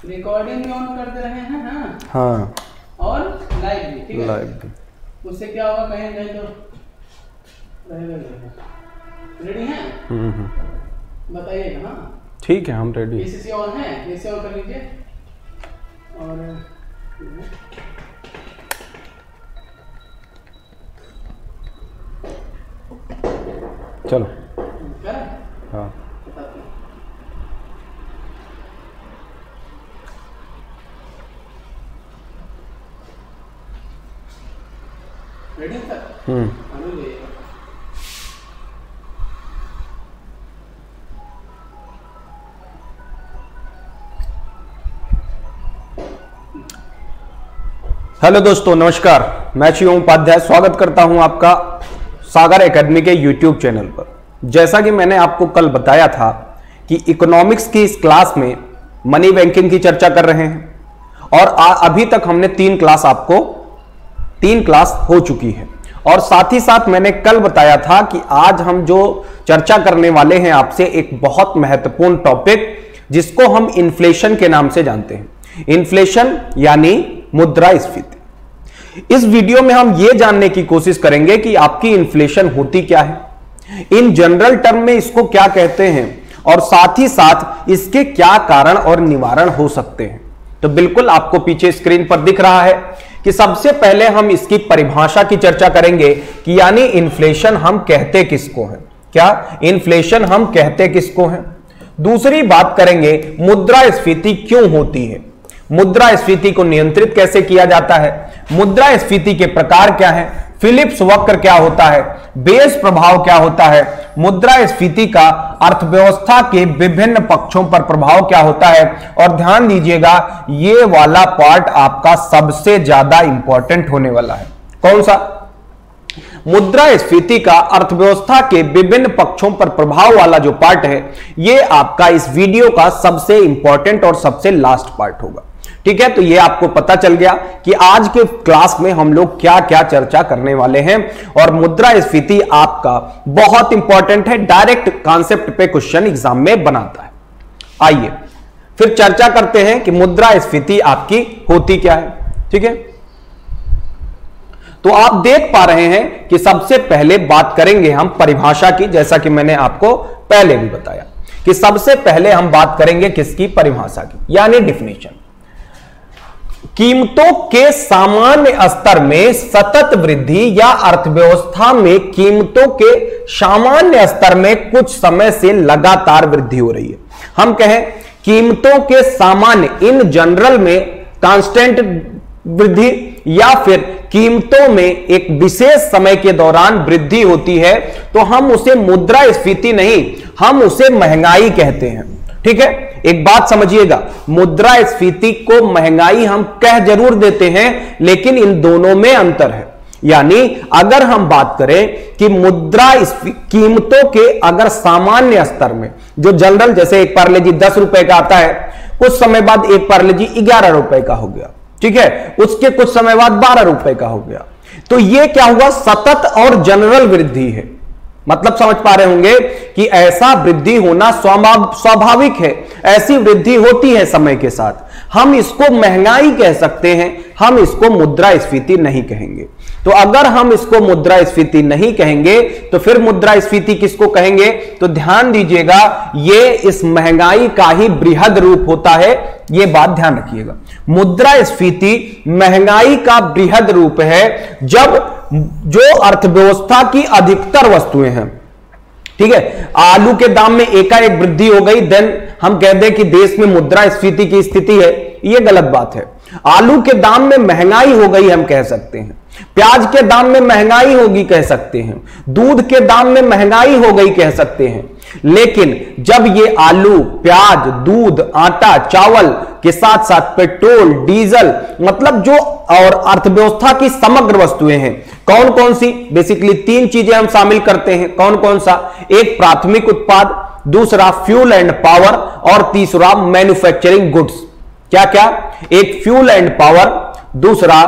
Recording भी on कर दे रहे हैं। हाँ और लाइव भी, ठीक है। लाइव भी। उससे क्या होगा, कहीं नहीं तो रेडी है? बताइएगा। हाँ ठीक है, हम रेडी। पीसीसी ऑन है, पीसीसी ऑन कर लीजिए। और चलो क्या? हाँ रेडी सर? हेलो दोस्तों, नमस्कार। मैं शिवम उपाध्याय स्वागत करता हूं आपका सागर एकेडमी के यूट्यूब चैनल पर। जैसा कि मैंने आपको कल बताया था कि इकोनॉमिक्स की इस क्लास में मनी बैंकिंग की चर्चा कर रहे हैं और अभी तक हमने 3 क्लास हो चुकी है। और साथ ही साथ मैंने कल बताया था कि आज हम जो चर्चा करने वाले हैं आपसे एक बहुत महत्वपूर्ण टॉपिक, जिसको हम इन्फ्लेशन के नाम से जानते हैं। इन्फ्लेशन यानी मुद्रास्फीति। इस वीडियो में हम यह जानने की कोशिश करेंगे कि आपकी इन्फ्लेशन होती क्या है, इन जनरल टर्म में इसको क्या कहते हैं, और साथ ही साथ इसके क्या कारण और निवारण हो सकते हैं। तो बिल्कुल आपको पीछे स्क्रीन पर दिख रहा है कि सबसे पहले हम इसकी परिभाषा की चर्चा करेंगे कि यानी इन्फ्लेशन हम कहते किसको हैं। क्या इन्फ्लेशन हम कहते किसको हैं। दूसरी बात करेंगे मुद्रास्फीति क्यों होती है, मुद्रास्फीति को नियंत्रित कैसे किया जाता है, मुद्रास्फीति के प्रकार क्या है, फिलिप्स वक्र क्या होता है, बेस प्रभाव क्या होता है, मुद्रास्फीति का अर्थव्यवस्था के विभिन्न पक्षों पर प्रभाव क्या होता है। और ध्यान दीजिएगा, ये वाला पार्ट आपका सबसे ज्यादा इंपॉर्टेंट होने वाला है। कौन सा? मुद्रास्फीति का अर्थव्यवस्था के विभिन्न पक्षों पर प्रभाव वाला जो पार्ट है, ये आपका इस वीडियो का सबसे इंपॉर्टेंट और सबसे लास्ट पार्ट होगा। ठीक है, तो ये आपको पता चल गया कि आज के क्लास में हम लोग क्या क्या चर्चा करने वाले हैं। और मुद्रास्फीति आपका बहुत इंपॉर्टेंट है, डायरेक्ट कॉन्सेप्ट पे क्वेश्चन एग्जाम में बनाता है। आइए फिर चर्चा करते हैं कि मुद्रास्फीति आपकी होती क्या है। ठीक है, तो आप देख पा रहे हैं कि सबसे पहले बात करेंगे हम परिभाषा की, जैसा कि मैंने आपको पहले भी बताया कि सबसे पहले हम बात करेंगे किसकी? परिभाषा की, यानी डिफिनेशन। कीमतों के सामान्य स्तर में सतत वृद्धि या अर्थव्यवस्था में कीमतों के सामान्य स्तर में कुछ समय से लगातार वृद्धि हो रही है। हम कहें कीमतों के सामान्य, इन जनरल में कांस्टेंट वृद्धि, या फिर कीमतों में एक विशेष समय के दौरान वृद्धि होती है, तो हम उसे मुद्रास्फीति नहीं, हम उसे महंगाई कहते हैं। ठीक है, एक बात समझिएगा, मुद्रास्फीति को महंगाई हम कह जरूर देते हैं, लेकिन इन दोनों में अंतर है। यानी अगर हम बात करें कि कीमतों के अगर सामान्य स्तर में, जो जनरल, जैसे एक पार्ले जी 10 रुपए का आता है, कुछ समय बाद एक पार्ले जी 11 रुपए का हो गया। ठीक है, उसके कुछ समय बाद 12 रुपए का हो गया। तो यह क्या हुआ? सतत और जनरल वृद्धि है। मतलब समझ पा रहे होंगे कि ऐसा वृद्धि होना स्वाभाविक है, ऐसी वृद्धि होती है समय के साथ। हम इसको महंगाई कह सकते हैं, हम इसको मुद्रास्फीति नहीं कहेंगे। तो अगर हम इसको मुद्रास्फीति नहीं कहेंगे तो फिर मुद्रास्फीति किसको कहेंगे? तो ध्यान दीजिएगा, ये इस महंगाई का ही बृहद रूप होता है। ये बात ध्यान रखिएगा, मुद्रास्फीति महंगाई का बृहद रूप है, जब जो अर्थव्यवस्था की अधिकतर वस्तुएं हैं, ठीक है, आलू के दाम में एकाएक वृद्धि हो गई, देन हम कह दें कि देश में मुद्रास्फीति की स्थिति है। यह गलत बात है। आलू के दाम में महंगाई हो गई हम कह सकते हैं, प्याज के दाम में महंगाई होगी कह सकते हैं, दूध के दाम में महंगाई हो गई कह सकते हैं। लेकिन जब ये आलू, प्याज, दूध, आटा, चावल के साथ साथ पेट्रोल, डीजल, मतलब जो और अर्थव्यवस्था की समग्र वस्तुएं हैं, कौन कौन सी? बेसिकली 3 चीजें हम शामिल करते हैं। कौन कौन सा? एक प्राथमिक उत्पाद, दूसरा फ्यूल एंड पावर, और तीसरा मैन्युफैक्चरिंग गुड्स। क्या क्या? एक फ्यूल एंड पावर, दूसरा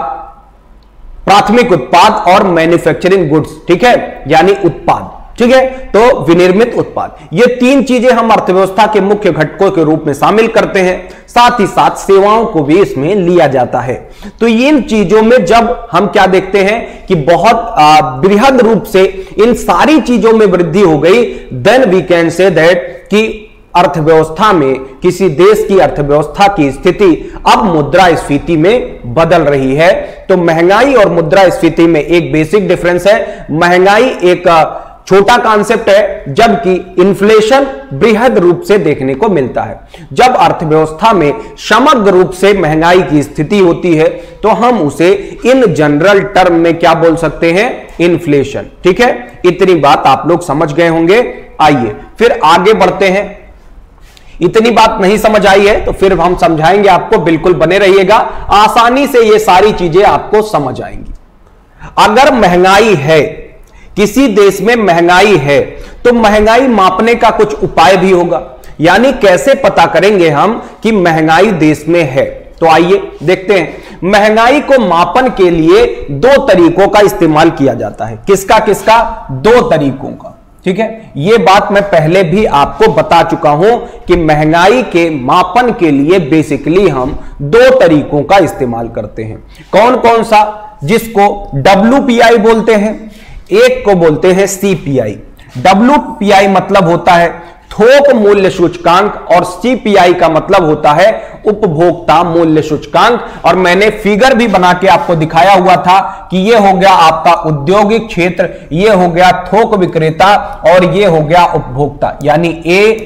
प्राथमिक उत्पाद और मैन्युफैक्चरिंग गुड्स। ठीक है, यानी उत्पाद। ठीक है। तो विनिर्मित उत्पाद, ये तीन चीजें हम अर्थव्यवस्था के मुख्य घटकों के रूप में शामिल करते हैं, साथ ही साथ सेवाओं को भी इसमें लिया जाता है। तो इन चीजों में जब हम क्या देखते हैं कि बहुत बृहद रूप से इन सारी चीजों में वृद्धि हो गई, then we can say that कि अर्थव्यवस्था में, किसी देश की अर्थव्यवस्था की स्थिति अब मुद्रास्फीति में बदल रही है। तो महंगाई और मुद्रास्फीति में एक बेसिक डिफरेंस है। महंगाई एक छोटा कॉन्सेप्ट है, जबकि इन्फ्लेशन बृहद रूप से देखने को मिलता है। जब अर्थव्यवस्था में समग्र रूप से महंगाई की स्थिति होती है तो हम उसे इन जनरल टर्म में क्या बोल सकते हैं, इन्फ्लेशन। ठीक है, इतनी बात आप लोग समझ गए होंगे। आइए फिर आगे बढ़ते हैं। इतनी बात नहीं समझ आई है तो फिर हम समझाएंगे आपको, बिल्कुल बने रहिएगा, आसानी से ये सारी चीजें आपको समझ आएंगी। अगर महंगाई है, किसी देश में महंगाई है, तो महंगाई मापने का कुछ उपाय भी होगा। यानी कैसे पता करेंगे हम कि महंगाई देश में है। तो आइए देखते हैं। महंगाई को मापन के लिए दो तरीकों का इस्तेमाल किया जाता है। किसका किसका? दो तरीकों का। ठीक है, यह बात मैं पहले भी आपको बता चुका हूं कि महंगाई के मापन के लिए बेसिकली हम दो तरीकों का इस्तेमाल करते हैं। कौन कौन सा? जिसको WPI बोलते हैं, एक को बोलते हैं CPI। WPI मतलब होता है थोक मूल्य सूचकांक और CPI का मतलब होता है उपभोक्ता मूल्य सूचकांक। और मैंने फिगर भी बना के आपको दिखाया हुआ था कि यह हो गया आपका औद्योगिक क्षेत्र, यह हो गया थोक विक्रेता और यह हो गया उपभोक्ता, यानी A,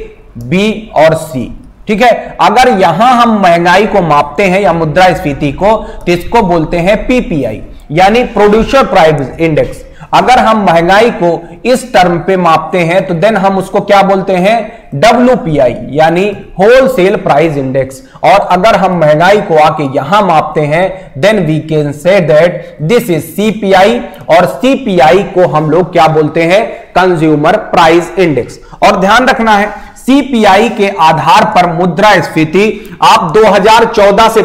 B और C। ठीक है, अगर यहां हम महंगाई को मापते हैं या मुद्रास्फीति को, तो इसको बोलते हैं PPI यानी प्रोड्यूसर प्राइस इंडेक्स। अगर हम महंगाई को इस टर्म पे मापते हैं तो देन हम उसको क्या बोलते हैं? WPI यानी होलसेल प्राइस इंडेक्स। और अगर हम महंगाई को आके यहां मापते हैं then we can say that this is CPI, और CPI को हम लोग क्या बोलते हैं? Consumer price index. और ध्यान रखना है, CPI के आधार पर मुद्रास्फीति आप 2014 से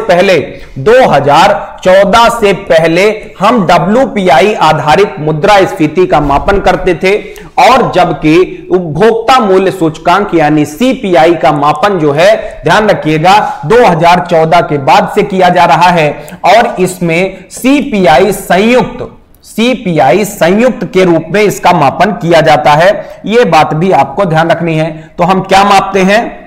पहले हम WPI आधारित मुद्रास्फीति का मापन करते थे, और जबकि उपभोक्ता मूल्य सूचकांक यानी CPI का मापन जो है, ध्यान रखिएगा, 2014 के बाद से किया जा रहा है। और इसमें CPI संयुक्त के रूप में इसका मापन किया जाता है। यह बात भी आपको ध्यान रखनी है। तो हम क्या मापते हैं?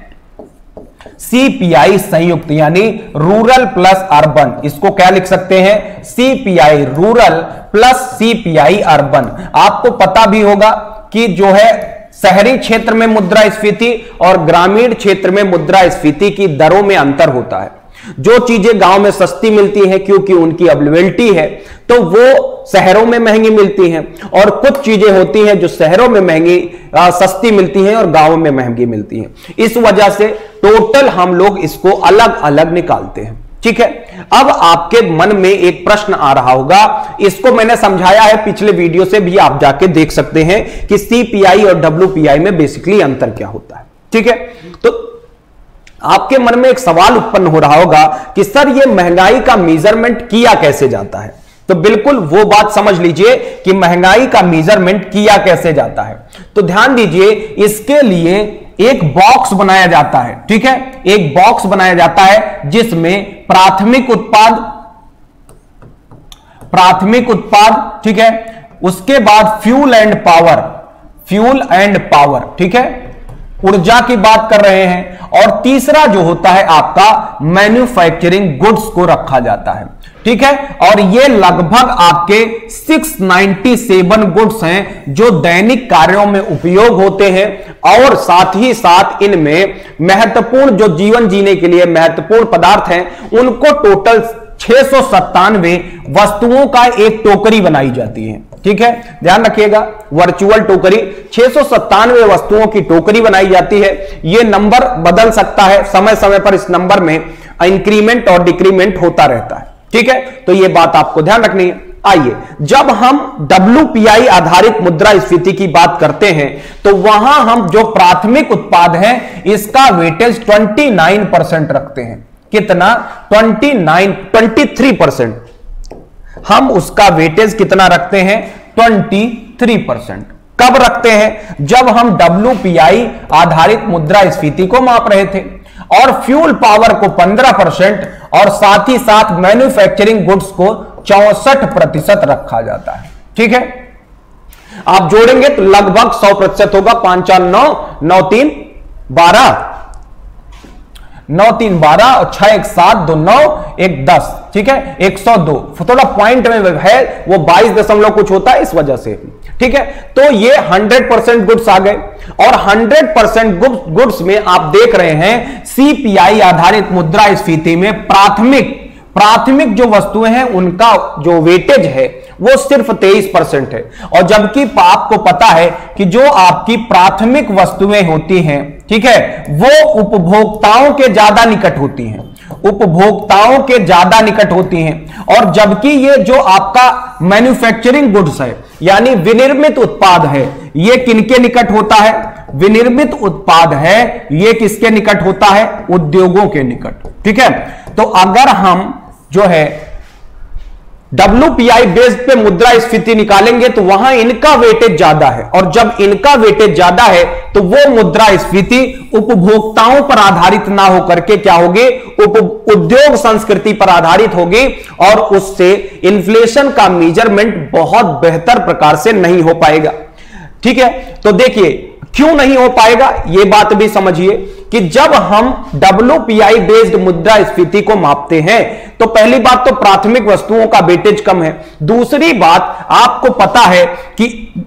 CPI संयुक्त यानी रूरल प्लस अर्बन। इसको क्या लिख सकते हैं? CPI rural plus CPI urban. आपको पता भी होगा कि जो है शहरी क्षेत्र में मुद्रास्फीति और ग्रामीण क्षेत्र में मुद्रास्फीति की दरों में अंतर होता है। जो चीजें गांव में सस्ती मिलती हैं क्योंकि उनकी अवेलेबिलिटी है, तो वो शहरों में महंगी मिलती हैं, और कुछ चीजें होती हैं जो शहरों में सस्ती मिलती हैं और गांवों में महंगी मिलती हैं। इस वजह से टोटल हम लोग इसको अलग अलग निकालते हैं। ठीक है, अब आपके मन में एक प्रश्न आ रहा होगा, इसको मैंने समझाया है पिछले वीडियो से भी, आप जाके देख सकते हैं कि CPI और WPI में बेसिकली अंतर क्या होता है। ठीक है, तो आपके मन में एक सवाल उत्पन्न हो रहा होगा कि सर ये महंगाई का मेजरमेंट किया कैसे जाता है? तो बिल्कुल वो बात समझ लीजिए कि महंगाई का मेजरमेंट किया कैसे जाता है। तो ध्यान दीजिए, इसके लिए एक बॉक्स बनाया जाता है। ठीक है, एक बॉक्स बनाया जाता है जिसमें प्राथमिक उत्पाद, ठीक है, उसके बाद फ्यूल एंड पावर, ठीक है, ऊर्जा की बात कर रहे हैं, और तीसरा जो होता है आपका मैन्युफैक्चरिंग गुड्स को रखा जाता है। ठीक है, और ये लगभग आपके 697 गुड्स हैं जो दैनिक कार्यों में उपयोग होते हैं, और साथ ही साथ इनमें महत्वपूर्ण जो जीवन जीने के लिए महत्वपूर्ण पदार्थ हैं उनको टोटल 697 वस्तुओं का एक टोकरी बनाई जाती है। ठीक है, ध्यान रखिएगा, वर्चुअल टोकरी 697 वस्तुओं की टोकरी बनाई जाती है। यह नंबर बदल सकता है, समय समय पर इस नंबर में इंक्रीमेंट और डिक्रीमेंट होता रहता है। ठीक है, तो यह बात आपको ध्यान रखनी है। आइए, जब हम WPI आधारित मुद्रास्फीति की बात करते हैं तो वहां हम जो प्राथमिक उत्पाद हैं इसका वेटेज 29% रखते हैं। कितना? 23% हम उसका वेटेज कितना रखते हैं? 23%। कब रखते हैं? जब हम WPI आधारित मुद्रास्फीति को माप रहे थे और फ्यूल पावर को 15% और साथ ही साथ मैन्युफैक्चरिंग गुड्स को 64% रखा जाता है। ठीक है, आप जोड़ेंगे तो लगभग 100% होगा। 5 4 9 9 3 12 9 3 12 और 6 1 7 2 9 1 10। ठीक है, 102 थोड़ा पॉइंट में है, वो 22 दशमलव कुछ होता है इस वजह से। ठीक है, तो ये 100% गुड्स आ गए और 100% गुड्स में आप देख रहे हैं CPI आधारित मुद्रास्फीति में प्राथमिक जो वस्तुएं हैं उनका जो वेटेज है वो सिर्फ 23% है। और जबकि आपको पता है कि जो आपकी प्राथमिक वस्तुएं होती हैं, ठीक है, वो उपभोक्ताओं के ज्यादा निकट होती हैं, उपभोक्ताओं के ज्यादा निकट होती हैं। और जबकि ये जो आपका मैन्युफैक्चरिंग गुड्स है यानी विनिर्मित उत्पाद है, ये किनके निकट होता है? विनिर्मित उत्पाद है, ये किसके निकट होता है? उद्योगों के निकट। ठीक है, तो अगर हम जो है WPI बेस्ड पे मुद्रास्फीति निकालेंगे तो वहां इनका वेटेज ज्यादा है, और जब इनका वेटेज ज्यादा है तो वो मुद्रास्फीति उपभोक्ताओं पर आधारित ना होकर के क्या होगी? उद्योग संस्कृति पर आधारित होगी, और उससे इन्फ्लेशन का मेजरमेंट बहुत बेहतर प्रकार से नहीं हो पाएगा। ठीक है, तो देखिए क्यों नहीं हो पाएगा, यह बात भी समझिए कि जब हम WPI बेस्ड मुद्रास्फीति को मापते हैं तो पहली बात तो प्राथमिक वस्तुओं का वेटेज कम है। दूसरी बात, आपको पता है कि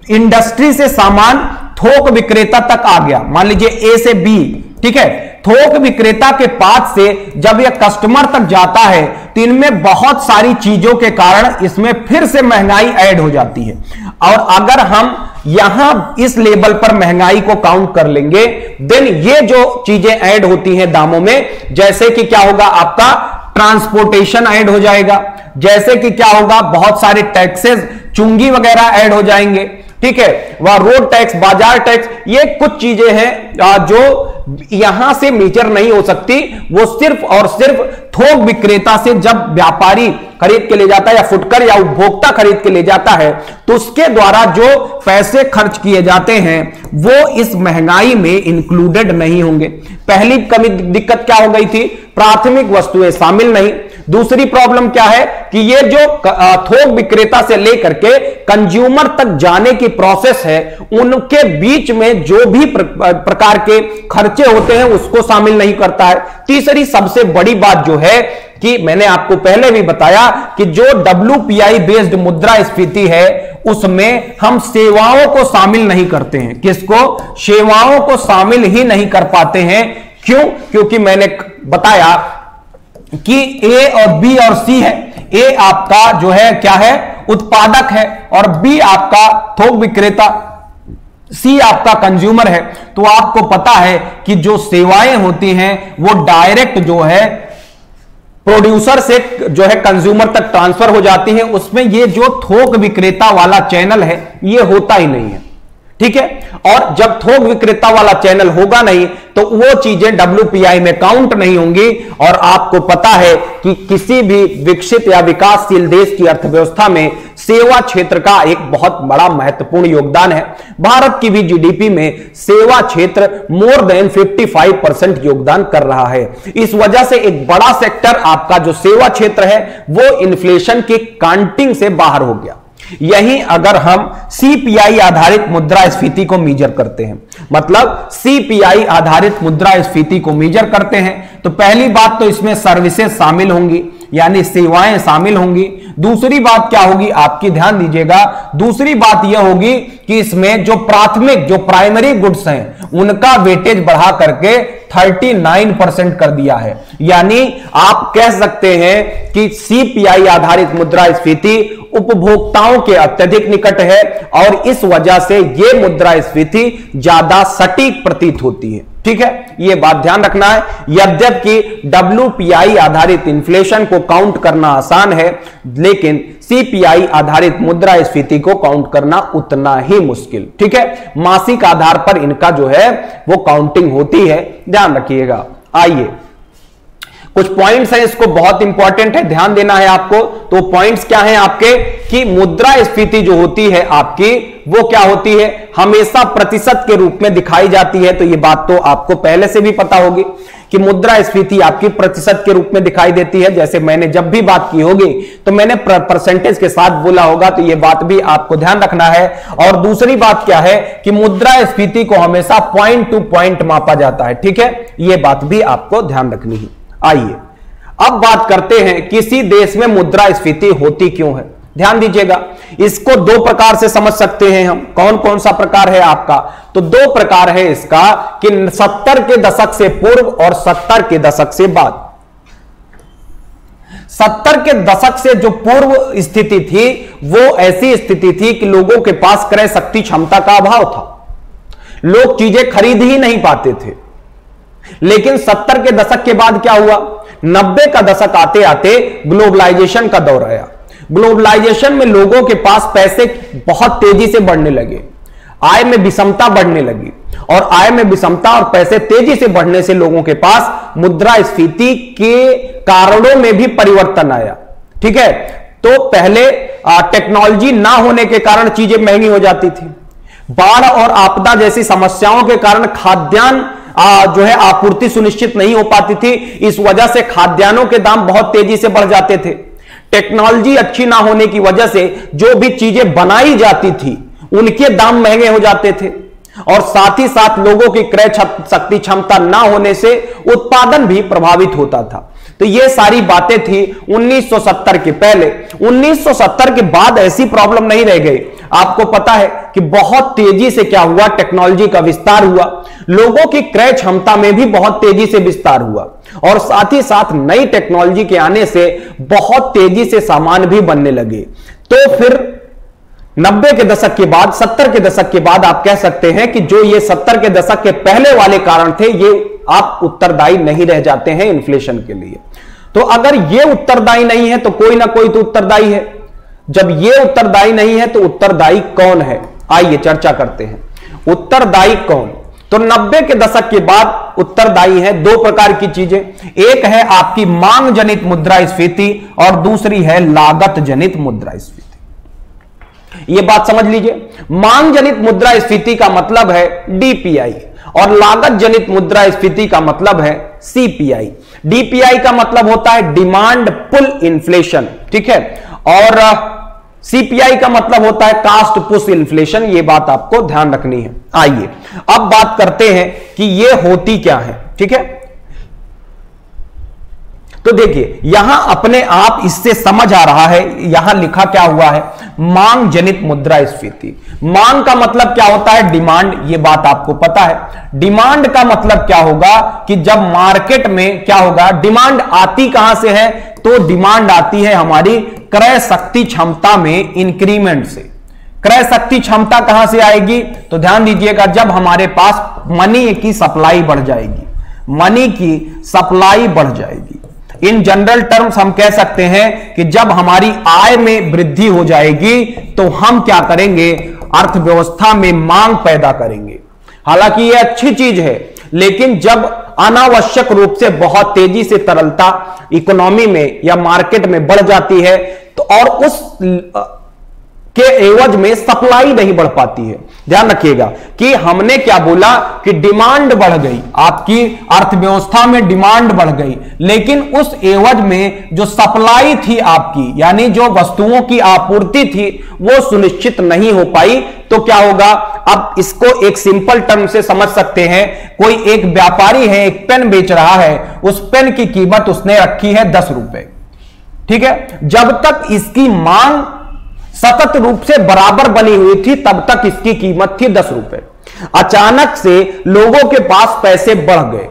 इंडस्ट्री से सामान थोक विक्रेता तक आ गया, मान लीजिए A से B, ठीक है, थोक विक्रेता के पास से जब यह कस्टमर तक जाता है तो इनमें बहुत सारी चीजों के कारण इसमें फिर से महंगाई ऐड हो जाती है। और अगर हम यहां इस लेवल पर महंगाई को काउंट कर लेंगे, देन ये जो चीजें ऐड होती हैं दामों में, जैसे कि क्या होगा, आपका ट्रांसपोर्टेशन ऐड हो जाएगा, जैसे कि क्या होगा, बहुत सारे टैक्सेस, चुंगी वगैरह ऐड हो जाएंगे। ठीक है, वह रोड टैक्स, बाजार टैक्स, ये कुछ चीजें हैं जो यहां से मेजर नहीं हो सकती। वो सिर्फ और सिर्फ थोक विक्रेता से जब व्यापारी खरीद के ले जाता है या फुटकर या उपभोक्ता खरीद के ले जाता है तो उसके द्वारा जो पैसे खर्च किए जाते हैं वो इस महंगाई में इंक्लूडेड नहीं होंगे। पहली कमी दिक्कत क्या हो गई थी? प्राथमिक वस्तुएं शामिल नहीं। दूसरी प्रॉब्लम क्या है कि ये जो थोक विक्रेता से लेकर के कंज्यूमर तक जाने की प्रोसेस है, उनके बीच में जो भी प्रकार के खर्चे होते हैं उसको शामिल नहीं करता है। तीसरी सबसे बड़ी बात जो है कि मैंने आपको पहले भी बताया कि जो WPI बेस्ड मुद्रास्फीति है उसमें हम सेवाओं को शामिल नहीं करते हैं। किसको? सेवाओं को शामिल ही नहीं कर पाते हैं। क्यों? क्योंकि मैंने बताया कि A और B और C है। A आपका जो है क्या है? उत्पादक है, और B आपका थोक विक्रेता, C आपका कंज्यूमर है। तो आपको पता है कि जो सेवाएं होती हैं वो डायरेक्ट जो है प्रोड्यूसर से जो है कंज्यूमर तक ट्रांसफर हो जाती हैं। उसमें ये जो थोक विक्रेता वाला चैनल है ये होता ही नहीं है। ठीक है, और जब थोक विक्रेता वाला चैनल होगा नहीं तो वो चीजें WPI में काउंट नहीं होंगी। और आपको पता है कि किसी भी विकसित या विकासशील देश की अर्थव्यवस्था में सेवा क्षेत्र का एक बहुत बड़ा महत्वपूर्ण योगदान है। भारत की भी GDP में सेवा क्षेत्र मोर देन 55% योगदान कर रहा है। इस वजह से एक बड़ा सेक्टर आपका जो सेवा क्षेत्र है वो इन्फ्लेशन की काउंटिंग से बाहर हो गया। यही अगर हम CPI आधारित मुद्रास्फीति को मेजर करते हैं, मतलब CPI आधारित मुद्रास्फीति को मेजर करते हैं तो पहली बात तो इसमें सर्विसेज शामिल होंगी, यानी सेवाएं शामिल होंगी। दूसरी बात क्या होगी, आपकी ध्यान दीजिएगा, दूसरी बात यह होगी कि इसमें जो प्राथमिक, जो प्राइमरी गुड्स हैं उनका वेटेज बढ़ा करके 39% कर दिया है। यानी आप कह सकते हैं कि CPI आधारित मुद्रास्फीति उपभोक्ताओं के अत्यधिक निकट है और इस वजह से यह मुद्रास्फीति ज्यादा सटीक प्रतीत होती है। ठीक है, यह बात ध्यान रखना है। यद्यपि WPI आधारित इन्फ्लेशन को काउंट करना आसान है, लेकिन CPI आधारित मुद्रास्फीति को काउंट करना उतना ही मुश्किल। ठीक है, मासिक आधार पर इनका जो है वो काउंटिंग होती है, ध्यान रखिएगा। आइए कुछ पॉइंट्स हैं, इसको बहुत इंपॉर्टेंट है, ध्यान देना है आपको। तो पॉइंट्स क्या हैं आपके कि मुद्रास्फीति जो होती है आपकी वो क्या होती है, हमेशा प्रतिशत के रूप में दिखाई जाती है। तो ये बात तो आपको पहले से भी पता होगी कि मुद्रास्फीति आपकी प्रतिशत के रूप में दिखाई देती है। जैसे मैंने जब भी बात की होगी तो मैंने परसेंटेज के साथ बोला होगा, तो ये बात भी आपको ध्यान रखना है। और दूसरी बात क्या है कि मुद्रास्फीति को हमेशा पॉइंट टू पॉइंट मापा जाता है, ठीक है, ये बात भी आपको ध्यान रखनी है। आइए अब बात करते हैं किसी देश में मुद्रास्फीति होती क्यों है। ध्यान दीजिएगा, इसको दो प्रकार से समझ सकते हैं हम। कौन कौन सा प्रकार है आपका, तो दो प्रकार है इसका कि 70 के दशक से पूर्व और 70 के दशक से बाद। 70 के दशक से जो पूर्व स्थिति थी वो ऐसी स्थिति थी कि लोगों के पास क्रय शक्ति क्षमता का अभाव था, लोग चीजें खरीद ही नहीं पाते थे। लेकिन 70 के दशक के बाद क्या हुआ, 90 का दशक आते आते ग्लोबलाइजेशन का दौर आया। ग्लोबलाइजेशन में लोगों के पास पैसे बहुत तेजी से बढ़ने लगे, आय में विषमता बढ़ने लगी, और आय में विषमता और पैसे तेजी से बढ़ने से लोगों के पास मुद्रास्फीति के कारणों में भी परिवर्तन आया, ठीक है। तो पहले टेक्नोलॉजी ना होने के कारण चीजें महंगी हो जाती थी, बाढ़ और आपदा जैसी समस्याओं के कारण खाद्यान्न जो है आपूर्ति सुनिश्चित नहीं हो पाती थी, इस वजह से खाद्यान्नों के दाम बहुत तेजी से बढ़ जाते थे। टेक्नोलॉजी अच्छी ना होने की वजह से जो भी चीजें बनाई जाती थी उनके दाम महंगे हो जाते थे, और साथ ही साथ लोगों की क्रय शक्ति क्षमता ना होने से उत्पादन भी प्रभावित होता था। तो ये सारी बातें थी 1970 के पहले। 1970 के बाद ऐसी प्रॉब्लम नहीं रह गई। आपको पता है कि बहुत तेजी से क्या हुआ, टेक्नोलॉजी का विस्तार हुआ, लोगों की क्रय क्षमता में भी बहुत तेजी से विस्तार हुआ, और साथ ही साथ नई टेक्नोलॉजी के आने से बहुत तेजी से सामान भी बनने लगे। तो फिर 90 के दशक के बाद, 70 के दशक के बाद आप कह सकते हैं कि जो ये 70 के दशक के पहले वाले कारण थे ये आप उत्तरदायी नहीं रह जाते हैं इन्फ्लेशन के लिए। तो अगर ये उत्तरदायी नहीं है तो कोई ना कोई तो उत्तरदायी है। जब ये उत्तरदायी नहीं है तो उत्तरदायी कौन है, आइए चर्चा करते हैं। उत्तरदायी कौन, तो 90 के दशक के बाद उत्तरदायी है दो प्रकार की चीजें, एक है आपकी मांग जनित मुद्रास्फीति और दूसरी है लागत जनित मुद्रास्फीति। यह बात समझ लीजिए, मांग जनित मुद्रास्फीति का मतलब है डीपीआई और लागत जनित मुद्रास्फीति का मतलब है सीपीआई। डीपीआई का मतलब होता है डिमांड पुल इन्फ्लेशन, ठीक है, और सीपीआई का मतलब होता है कास्ट पुश इन्फ्लेशन। यह बात आपको ध्यान रखनी है। आइए अब बात करते हैं कि यह होती क्या है, ठीक है। तो देखिए यहां अपने आप इससे समझ आ रहा है, यहां लिखा क्या हुआ है, मांग जनित मुद्रास्फीति। मांग का मतलब क्या होता है, डिमांड, ये बात आपको पता है। डिमांड का मतलब क्या होगा कि जब मार्केट में क्या होगा, डिमांड आती कहां से है, तो डिमांड आती है हमारी क्रय शक्ति क्षमता में इंक्रीमेंट से। क्रय शक्ति क्षमता कहां से आएगी, तो ध्यान दीजिएगा, जब हमारे पास मनी की सप्लाई बढ़ जाएगी, मनी की सप्लाई बढ़ जाएगी। इन जनरल टर्म्स हम कह सकते हैं कि जब हमारी आय में वृद्धि हो जाएगी तो हम क्या करेंगे, अर्थव्यवस्था में मांग पैदा करेंगे। हालांकि यह अच्छी चीज है, लेकिन जब अनावश्यक रूप से बहुत तेजी से तरलता इकोनॉमी में या मार्केट में बढ़ जाती है तो और उस के एवज में सप्लाई नहीं बढ़ पाती है। ध्यान रखिएगा कि हमने क्या बोला कि डिमांड बढ़ गई, आपकी अर्थव्यवस्था में डिमांड बढ़ गई, लेकिन उस एवज में जो सप्लाई थी आपकी, यानी जो वस्तुओं की आपूर्ति थी, वो सुनिश्चित नहीं हो पाई। तो क्या होगा, अब इसको एक सिंपल टर्म से समझ सकते हैं। कोई एक व्यापारी है, एक पेन बेच रहा है, उस पेन की कीमत उसने रखी है 10 रुपए, ठीक है। जब तक इसकी मांग सतत रूप से बराबर बनी हुई थी तब तक इसकी कीमत थी 10 रुपए। अचानक से लोगों के पास पैसे बढ़ गए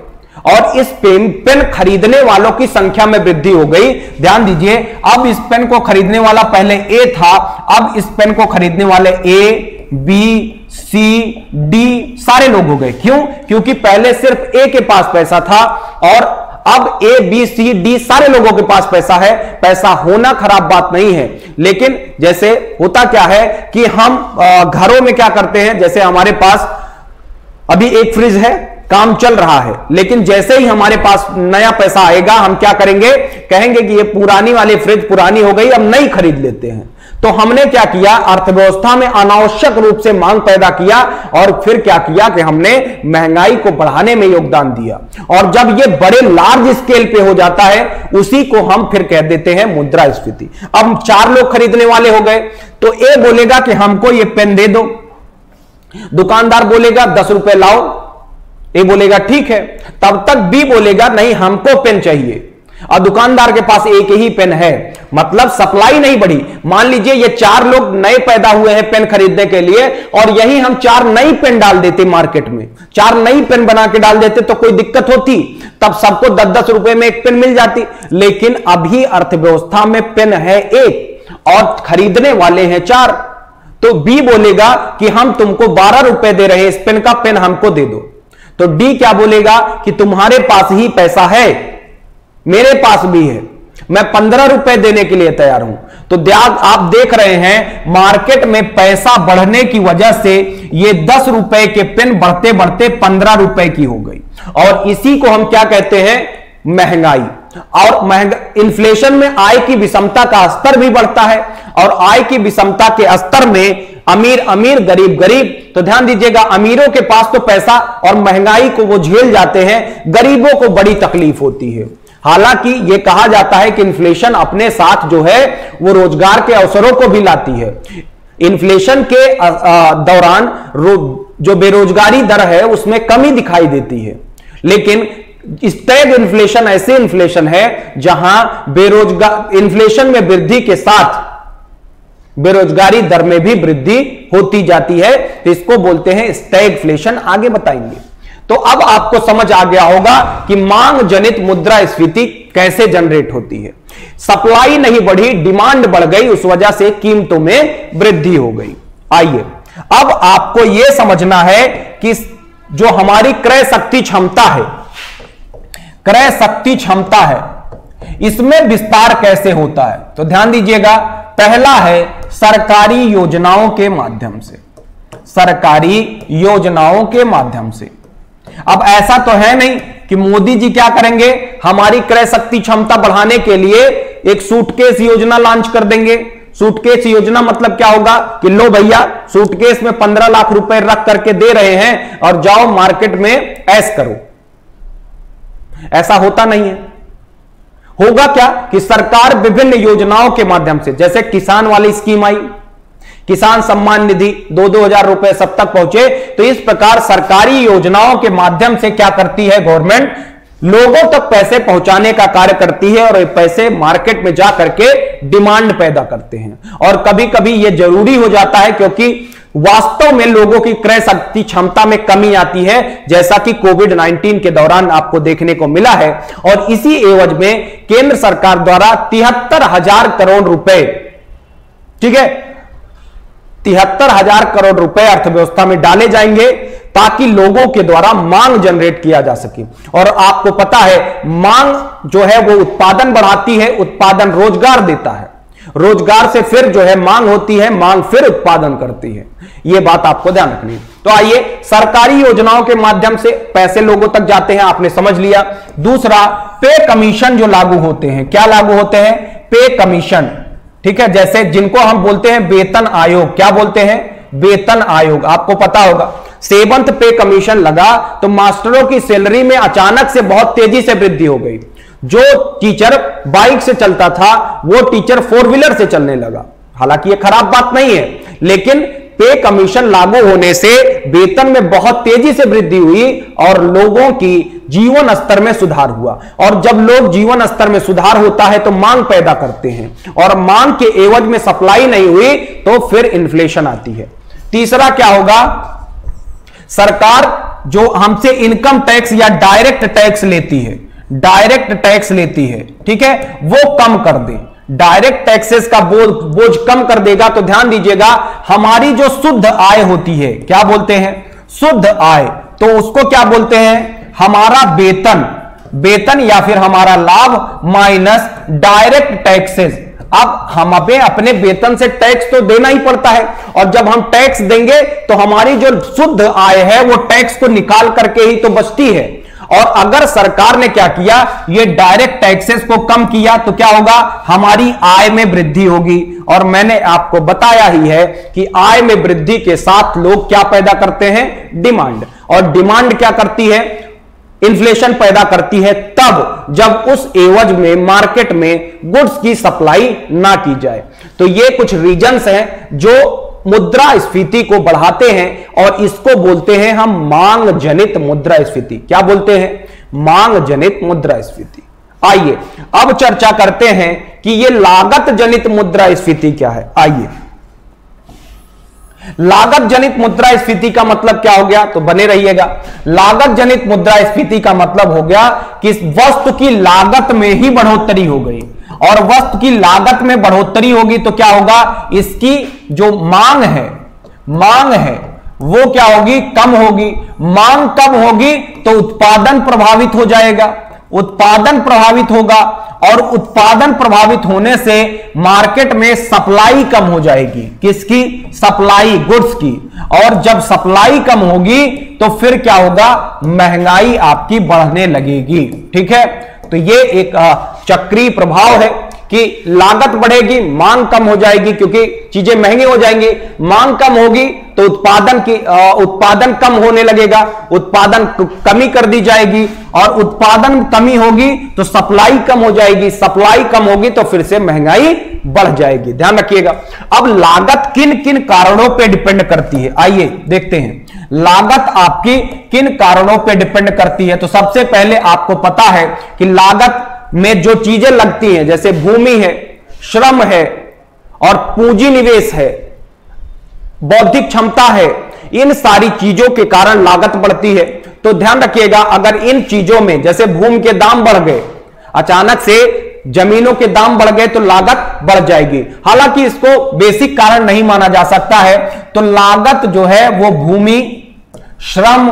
और इस पेन खरीदने वालों की संख्या में वृद्धि हो गई। ध्यान दीजिए, अब इस पेन को खरीदने वाला पहले ए था, अब इस पेन को खरीदने वाले ए, बी, सी, डी सारे लोग हो गए। क्यों? क्योंकि पहले सिर्फ ए के पास पैसा था और अब ए, बी, सी, डी सारे लोगों के पास पैसा है। पैसा होना खराब बात नहीं है, लेकिन जैसे होता क्या है कि हम घरों में क्या करते हैं, जैसे हमारे पास अभी एक फ्रिज है, काम चल रहा है, लेकिन जैसे ही हमारे पास नया पैसा आएगा हम क्या करेंगे, कहेंगे कि ये पुरानी वाली फ्रिज पुरानी हो गई, अब नई खरीद लेते हैं। तो हमने क्या किया, अर्थव्यवस्था में अनावश्यक रूप से मांग पैदा किया और फिर क्या किया कि हमने महंगाई को बढ़ाने में योगदान दिया। और जब ये बड़े लार्ज स्केल पे हो जाता है उसी को हम फिर कह देते हैं मुद्रास्फीति। अब 4 लोग खरीदने वाले हो गए, तो ए बोलेगा कि हमको ये पेन दे दो, दुकानदार बोलेगा 10 रुपए लाओ, ए बोलेगा ठीक है, तब तक बी बोलेगा नहीं हमको पेन चाहिए, और दुकानदार के पास एक ही पेन है, मतलब सप्लाई नहीं बढ़ी। मान लीजिए ये 4 लोग नए पैदा हुए हैं पेन खरीदने के लिए, और यही हम 4 नई पेन डाल देते मार्केट में, 4 नई पेन बना के डाल देते तो कोई दिक्कत होती, तब सबको 10-10 रुपए में एक पेन मिल जाती। लेकिन अभी अर्थव्यवस्था में पेन है एक और खरीदने वाले हैं 4, तो बी बोलेगा कि हम तुमको 12 रुपए दे रहे हैं इस पेन का, पेन हमको दे दो। तो डी क्या बोलेगा कि तुम्हारे पास ही पैसा है, मेरे पास भी है, मैं 15 रुपए देने के लिए तैयार हूं। तो आप देख रहे हैं मार्केट में पैसा बढ़ने की वजह से ये 10 रुपए के पेन बढ़ते बढ़ते 15 रुपए की हो गई, और इसी को हम क्या कहते हैं, महंगाई। और इन्फ्लेशन में आय की विषमता का स्तर भी बढ़ता है, और आय की विषमता के स्तर में अमीर अमीर गरीब गरीब। तो ध्यान दीजिएगा, अमीरों के पास तो पैसा और महंगाई को वो झेल जाते हैं, गरीबों को बड़ी तकलीफ होती है। हालांकि यह कहा जाता है कि इन्फ्लेशन अपने साथ जो है वो रोजगार के अवसरों को भी लाती है। इन्फ्लेशन के दौरान जो बेरोजगारी दर है उसमें कमी दिखाई देती है, लेकिन स्टैग इन्फ्लेशन ऐसे इन्फ्लेशन है जहां इन्फ्लेशन में वृद्धि के साथ बेरोजगारी दर में भी वृद्धि होती जाती है, तो इसको बोलते हैं स्टैगफ्लेशन। आगे बताएंगे। तो अब आपको समझ आ गया होगा कि मांग जनित मुद्रास्फीति कैसे जनरेट होती है। सप्लाई नहीं बढ़ी, डिमांड बढ़ गई, उस वजह से कीमतों में वृद्धि हो गई। आइए अब आपको यह समझना है कि जो हमारी क्रय शक्ति क्षमता है, क्रय शक्ति क्षमता है, इसमें विस्तार कैसे होता है। तो ध्यान दीजिएगा, पहला है सरकारी योजनाओं के माध्यम से, सरकारी योजनाओं के माध्यम से। अब ऐसा तो है नहीं कि मोदी जी क्या करेंगे, हमारी क्रय शक्ति क्षमता बढ़ाने के लिए एक सूटकेस योजना लॉन्च कर देंगे। सूटकेस योजना मतलब क्या होगा कि लो भैया सूटकेस में 15 लाख रुपए रख करके दे रहे हैं और जाओ मार्केट में ऐश करो। ऐसा होता नहीं है। होगा क्या कि सरकार विभिन्न योजनाओं के माध्यम से, जैसे किसान वाली स्कीम आई, किसान सम्मान निधि 2-2 हजार रुपए सब तक पहुंचे, तो इस प्रकार सरकारी योजनाओं के माध्यम से क्या करती है गवर्नमेंट, लोगों तक पैसे पहुंचाने का कार्य करती है, और ये पैसे मार्केट में जा करके डिमांड पैदा करते हैं। और कभी कभी यह जरूरी हो जाता है क्योंकि वास्तव में लोगों की क्रय शक्ति क्षमता में कमी आती है, जैसा कि कोविड-19 के दौरान आपको देखने को मिला है। और इसी एवज में केंद्र सरकार द्वारा 73,000 करोड़ रुपए, ठीक है, 73,000 करोड़ रुपए अर्थव्यवस्था में डाले जाएंगे ताकि लोगों के द्वारा मांग जनरेट किया जा सके। और आपको पता है मांग जो है वो उत्पादन बढ़ाती है, उत्पादन रोजगार देता है, रोजगार से फिर जो है मांग होती है, मांग फिर उत्पादन करती है। यह बात आपको ध्यान रखनी है। तो आइए, सरकारी योजनाओं के माध्यम से पैसे लोगों तक जाते हैं, आपने समझ लिया। दूसरा, पे कमीशन जो लागू होते हैं। क्या लागू होते हैं? पे कमीशन, ठीक है, जैसे जिनको हम बोलते हैं वेतन आयोग। क्या बोलते हैं? वेतन आयोग। आपको पता होगा 7th पे कमीशन लगा तो मास्टरों की सैलरी में अचानक से बहुत तेजी से वृद्धि हो गई। जो टीचर बाइक से चलता था वो टीचर 4 व्हीलर से चलने लगा। हालांकि ये खराब बात नहीं है, लेकिन पे कमीशन लागू होने से वेतन में बहुत तेजी से वृद्धि हुई और लोगों की जीवन स्तर में सुधार हुआ। और जब लोग जीवन स्तर में सुधार होता है तो मांग पैदा करते हैं, और मांग के एवज में सप्लाई नहीं हुई तो फिर इन्फ्लेशन आती है। तीसरा क्या होगा? सरकार जो हमसे इनकम टैक्स या डायरेक्ट टैक्स लेती है, डायरेक्ट टैक्स लेती है, ठीक है, वो कम कर दे। डायरेक्ट टैक्सेस का बोझ कम कर देगा। तो ध्यान दीजिएगा, हमारी जो शुद्ध आय होती है, क्या बोलते हैं? शुद्ध आय। तो उसको क्या बोलते हैं? हमारा वेतन, वेतन या फिर हमारा लाभ माइनस डायरेक्ट टैक्सेस। अब हमें अपने वेतन से टैक्स तो देना ही पड़ता है, और जब हम टैक्स देंगे तो हमारी जो शुद्ध आय है वो टैक्स को निकाल करके ही तो बचती है। और अगर सरकार ने क्या किया, ये डायरेक्ट टैक्सेस को कम किया तो क्या होगा, हमारी आय में वृद्धि होगी। और मैंने आपको बताया ही है कि आय में वृद्धि के साथ लोग क्या पैदा करते हैं, डिमांड। और डिमांड क्या करती है, इन्फ्लेशन पैदा करती है तब जब उस एवज में मार्केट में गुड्स की सप्लाई ना की जाए। तो ये कुछ रीजंस हैं जो मुद्रास्फीति को बढ़ाते हैं, और इसको बोलते हैं हम मांग जनित मुद्रास्फीति। क्या बोलते हैं, मांग जनित मुद्रास्फीति। आइए अब चर्चा करते हैं कि ये लागत जनित मुद्रास्फीति क्या है। आइए, लागत जनित मुद्रास्फीति का मतलब क्या हो गया, तो बने रहिएगा। लागत जनित मुद्रास्फीति का मतलब हो गया कि वस्तु की लागत में ही बढ़ोतरी हो गई, और वस्तु की लागत में बढ़ोतरी होगी तो क्या होगा, इसकी जो मांग है वो क्या होगी, कम होगी। मांग कम होगी तो उत्पादन प्रभावित हो जाएगा, उत्पादन प्रभावित होगा, और उत्पादन प्रभावित होने से मार्केट में सप्लाई कम हो जाएगी। किसकी, सप्लाई, गुड्स की। और जब सप्लाई कम होगी तो फिर क्या होगा, महंगाई आपकी बढ़ने लगेगी। ठीक है, तो ये एक चक्रीय प्रभाव है कि लागत बढ़ेगी, मांग कम हो जाएगी क्योंकि चीजें महंगी हो जाएंगी। मांग कम होगी तो उत्पादन कम होने लगेगा, उत्पादन कमी कर दी जाएगी, और उत्पादन कमी होगी तो सप्लाई कम हो जाएगी, सप्लाई कम होगी तो फिर से महंगाई बढ़ जाएगी। ध्यान रखिएगा। अब लागत किन किन कारणों पे डिपेंड करती है, आइए देखते हैं लागत आपकी किन कारणों पे डिपेंड करती है। तो सबसे पहले आपको पता है कि लागत में जो चीजें लगती हैं, जैसे भूमि है, श्रम है, और पूंजी निवेश है, बौद्धिक क्षमता है, इन सारी चीजों के कारण लागत बढ़ती है। तो ध्यान रखिएगा, अगर इन चीजों में जैसे भूमि के दाम बढ़ गए, अचानक से जमीनों के दाम बढ़ गए तो लागत बढ़ जाएगी। हालांकि इसको बेसिक कारण नहीं माना जा सकता है, तो लागत जो है वो भूमि, श्रम,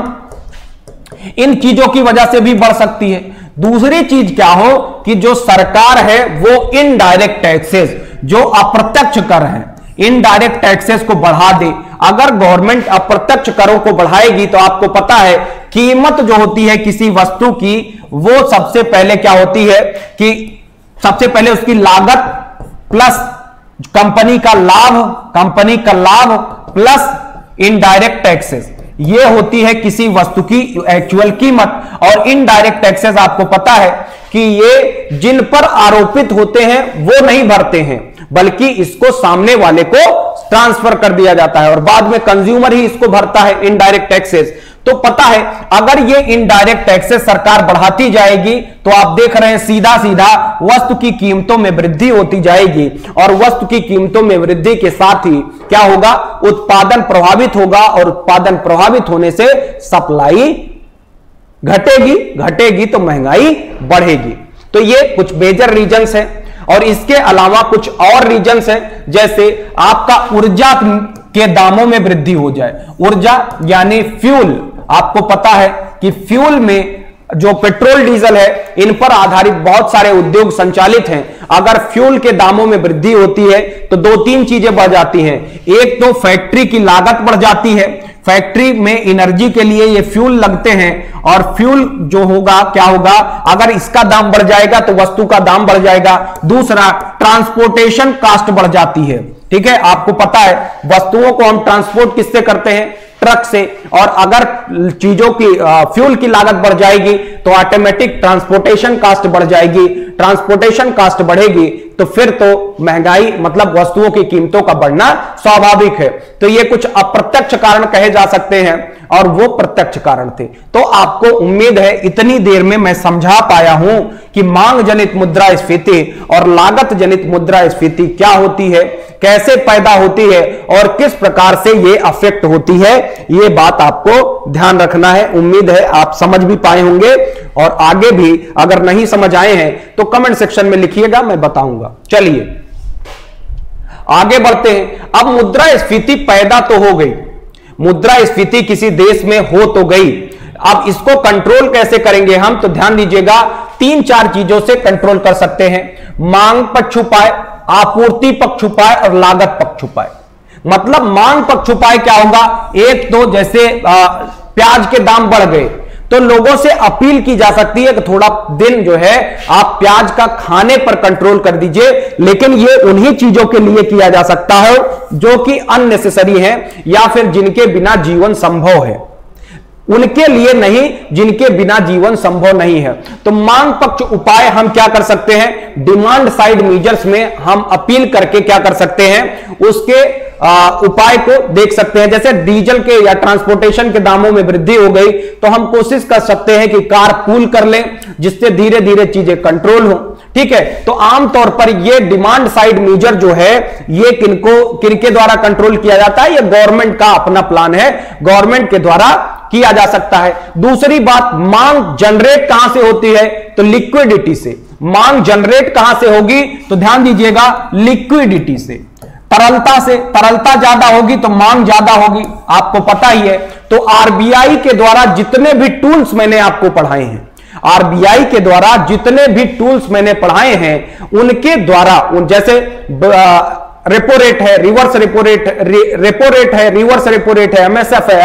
इन चीजों की वजह से भी बढ़ सकती है। दूसरी चीज क्या हो कि जो सरकार है वो इनडायरेक्ट टैक्सेस, जो अप्रत्यक्ष कर हैं, इनडायरेक्ट टैक्सेस को बढ़ा दे। अगर गवर्नमेंट अप्रत्यक्ष करों को बढ़ाएगी तो आपको पता है कीमत जो होती है किसी वस्तु की, वो सबसे पहले क्या होती है कि सबसे पहले उसकी लागत प्लस कंपनी का लाभ प्लस इनडायरेक्ट टैक्सेस, ये होती है किसी वस्तु की एक्चुअल कीमत। और इनडायरेक्ट टैक्सेस आपको पता है कि ये जिन पर आरोपित होते हैं वो नहीं भरते हैं, बल्कि इसको सामने वाले को ट्रांसफर कर दिया जाता है, और बाद में कंज्यूमर ही इसको भरता है, इनडायरेक्ट टैक्सेस। तो पता है अगर ये इनडायरेक्ट टैक्सेस सरकार बढ़ाती जाएगी तो आप देख रहे हैं सीधा सीधा वस्तु की कीमतों में वृद्धि होती जाएगी, और वस्तु की कीमतों में वृद्धि के साथ ही क्या होगा, उत्पादन प्रभावित होगा, और उत्पादन प्रभावित होने से सप्लाई घटेगी तो महंगाई बढ़ेगी। तो ये कुछ मेजर रीजंस हैं, और इसके अलावा कुछ और रीजंस हैं, जैसे आपका ऊर्जा के दामों में वृद्धि हो जाए। ऊर्जा यानी फ्यूल, आपको पता है कि फ्यूल में जो पेट्रोल डीजल है, इन पर आधारित बहुत सारे उद्योग संचालित हैं। अगर फ्यूल के दामों में वृद्धि होती है तो दो तीन चीजें बढ़ जाती हैं। एक तो फैक्ट्री की लागत बढ़ जाती है, फैक्ट्री में एनर्जी के लिए ये फ्यूल लगते हैं, और फ्यूल जो होगा क्या होगा, अगर इसका दाम बढ़ जाएगा तो वस्तु का दाम बढ़ जाएगा। दूसरा, ट्रांसपोर्टेशन कास्ट बढ़ जाती है। ठीक है, आपको पता है वस्तुओं को हम ट्रांसपोर्ट किससे करते हैं, ट्रक से, और अगर चीजों की फ्यूल की लागत बढ़ जाएगी तो ऑटोमेटिक ट्रांसपोर्टेशन कास्ट बढ़ जाएगी। ट्रांसपोर्टेशन कास्ट बढ़ेगी तो फिर तो महंगाई मतलब वस्तुओं की कीमतों का बढ़ना स्वाभाविक है। तो ये कुछ अप्रत्यक्ष कारण कहे जा सकते हैं, और वो प्रत्यक्ष कारण थे। तो आपको उम्मीद है इतनी देर में मैं समझा पाया हूं कि मांग जनित मुद्रास्फीति और लागत जनित मुद्रास्फीति क्या होती है, कैसे पैदा होती है, और किस प्रकार से ये अफेक्ट होती है। ये बात आपको ध्यान रखना है। उम्मीद है आप समझ भी पाए होंगे, और आगे भी अगर नहीं समझ आए हैं तो कमेंट सेक्शन में लिखिएगा, मैं बताऊंगा। चलिए आगे बढ़ते हैं। अब मुद्रास्फीति पैदा तो हो गई, मुद्रास्फीति किसी देश में हो तो गई, अब इसको कंट्रोल कैसे करेंगे हम, तो ध्यान दीजिएगा, तीन चार चीजों से कंट्रोल कर सकते हैं। मांग पक्ष उपाय, आपूर्ति पक्ष उपाय और लागत पक्ष उपाय। मतलब मांग पक्ष उपाय क्या होगा, एक तो जैसे प्याज के दाम बढ़ गए तो लोगों से अपील की जा सकती है कि थोड़ा दिन जो है आप प्याज का खाने पर कंट्रोल कर दीजिए, लेकिन ये उन्हीं चीजों के लिए किया जा सकता है जो कि अननेसेसरी है या फिर जिनके बिना जीवन संभव है, उनके लिए नहीं जिनके बिना जीवन संभव नहीं है। तो मांग पक्ष उपाय हम क्या कर सकते हैं, डिमांड साइड मेजर्स में हम अपील करके क्या कर सकते हैं, उसके उपाय को देख सकते हैं। जैसे डीजल के या ट्रांसपोर्टेशन के दामों में वृद्धि हो गई तो हम कोशिश कर सकते हैं कि कार पूल कर लें, जिससे धीरे धीरे चीजें कंट्रोल हो। ठीक है, तो आमतौर पर ये डिमांड साइड मेजर जो है ये किनके द्वारा कंट्रोल किया जाता है, ये गवर्नमेंट का अपना प्लान है, गवर्नमेंट के द्वारा किया जा सकता है। दूसरी बात, मांग जनरेट कहां से होती है, तो लिक्विडिटी से। मांग जनरेट कहां से होगी, तो ध्यान दीजिएगा लिक्विडिटी से, तरलता से। तरलता ज्यादा होगी तो मांग ज्यादा होगी, आपको पता ही है। तो आरबीआई के द्वारा जितने भी टूल्स मैंने आपको पढ़ाए हैं, आरबीआई के द्वारा जितने भी टूल्स मैंने पढ़ाए हैं उनके द्वारा, जैसे रेपो रेट है, reverse repo rate, repo rate है, रिवर्स रेपो रेट है, एमएसएफ है,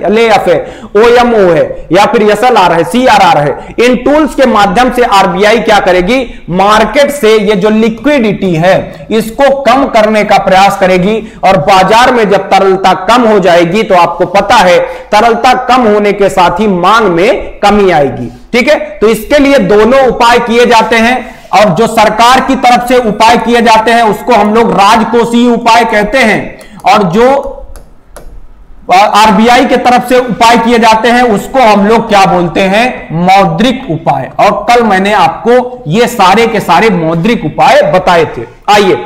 एलएएफ है, ओएमओ है, या फिर एसएलआर है, सीआरआर है, इन टूल्स के माध्यम से आरबीआई क्या करेगी, मार्केट से ये जो लिक्विडिटी है इसको कम करने का प्रयास करेगी। और बाजार में जब तरलता कम हो जाएगी तो आपको पता है तरलता कम होने के साथ ही मांग में कमी आएगी। ठीक है, तो इसके लिए दोनों उपाय किए जाते हैं, और जो सरकार की तरफ से उपाय किए जाते हैं उसको हम लोग राजकोषीय उपाय कहते हैं, और जो आरबीआई के तरफ से उपाय किए जाते हैं उसको हम लोग क्या बोलते हैं, मौद्रिक उपाय। और कल मैंने आपको ये सारे के सारे मौद्रिक उपाय बताए थे। आइए,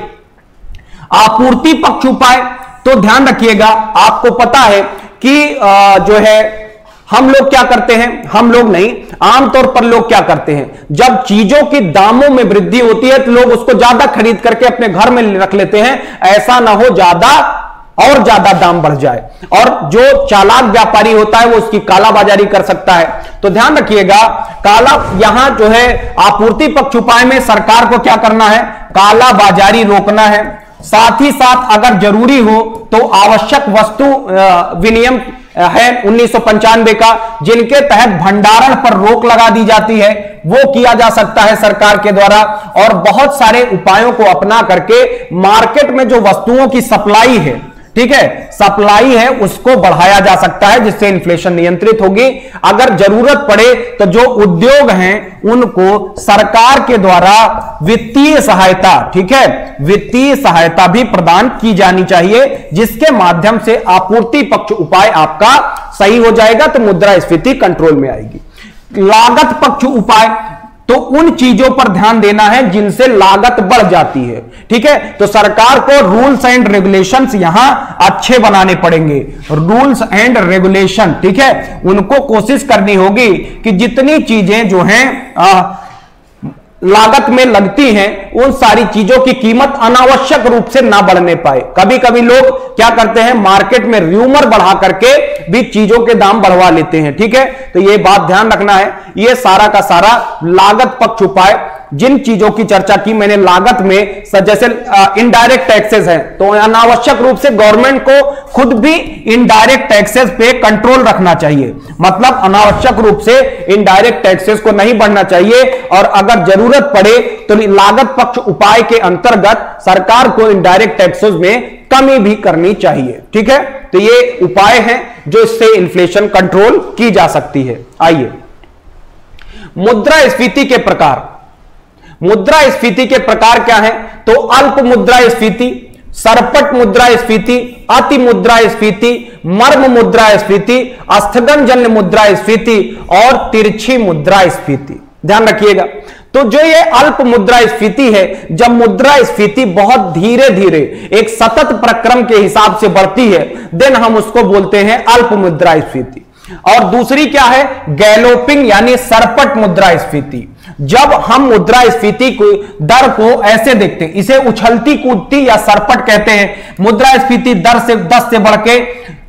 आपूर्ति पक्ष उपाय, तो ध्यान रखिएगा, आपको पता है कि जो है हम लोग क्या करते हैं, हम लोग नहीं, आमतौर पर लोग क्या करते हैं, जब चीजों की दामों में वृद्धि होती है तो लोग उसको ज्यादा खरीद करके अपने घर में रख लेते हैं, ऐसा ना हो ज्यादा और ज्यादा दाम बढ़ जाए, और जो चालाक व्यापारी होता है वो उसकी कालाबाजारी कर सकता है। तो ध्यान रखिएगा, काला यहां जो है आपूर्ति पक्ष उपाय में सरकार को क्या करना है, कालाबाजारी रोकना है। साथ ही साथ अगर जरूरी हो तो आवश्यक वस्तु विनियम है 1995 का, जिनके तहत भंडारण पर रोक लगा दी जाती है, वो किया जा सकता है सरकार के द्वारा। और बहुत सारे उपायों को अपना करके मार्केट में जो वस्तुओं की सप्लाई है, ठीक है, सप्लाई है, उसको बढ़ाया जा सकता है, जिससे इन्फ्लेशन नियंत्रित होगी। अगर जरूरत पड़े तो जो उद्योग हैं उनको सरकार के द्वारा वित्तीय सहायता, ठीक है, वित्तीय सहायता भी प्रदान की जानी चाहिए, जिसके माध्यम से आपूर्ति पक्ष उपाय आपका सही हो जाएगा, तो मुद्रास्फीति कंट्रोल में आएगी। लागत पक्ष उपाय, तो उन चीजों पर ध्यान देना है जिनसे लागत बढ़ जाती है। ठीक है, तो सरकार को रूल्स एंड रेगुलेशंस यहां अच्छे बनाने पड़ेंगे, रूल्स एंड रेगुलेशन, ठीक है, उनको कोशिश करनी होगी कि जितनी चीजें जो हैं लागत में लगती हैं उन सारी चीजों की कीमत अनावश्यक रूप से ना बढ़ने पाए। कभी कभी लोग क्या करते हैं, मार्केट में र्यूमर बढ़ा करके भी चीजों के दाम बढ़वा लेते हैं। ठीक है, तो ये बात ध्यान रखना है। ये सारा का सारा लागत पक्ष उपाय, जिन चीजों की चर्चा की मैंने लागत में, जैसे इनडायरेक्ट टैक्सेस हैं, तो अनावश्यक रूप से गवर्नमेंट को खुद भी इनडायरेक्ट टैक्सेस पे कंट्रोल रखना चाहिए। मतलब अनावश्यक रूप से इनडायरेक्ट टैक्सेस को नहीं बढ़ना चाहिए, और अगर जरूरत पड़े तो लागत पक्ष उपाय के अंतर्गत सरकार को इनडायरेक्ट टैक्सेस में कमी भी करनी चाहिए। ठीक है, तो ये उपाय हैं जो इससे इन्फ्लेशन कंट्रोल की जा सकती है। आइए, मुद्रास्फीति के प्रकार। मुद्रास्फीति के प्रकार क्या है, तो अल्प मुद्रास्फीति, सरपट मुद्रास्फीति, अति मुद्रास्फीति, मर्म मुद्रास्फीति, स्थगनजन्य मुद्रास्फीति और तिरछी मुद्रास्फीति। ध्यान रखिएगा, तो जो ये अल्प मुद्रास्फीति है, जब मुद्रास्फीति बहुत धीरे धीरे एक सतत प्रक्रम के हिसाब से बढ़ती है, देन हम उसको बोलते हैं अल्प मुद्रास्फीति। और दूसरी क्या है, गैलोपिंग यानी सरपट मुद्रास्फीति। जब हम मुद्रास्फीति को दर को ऐसे देखते हैं, इसे उछलती कूदती या सरपट कहते हैं। मुद्रास्फीति दर से 10 से बढ़ के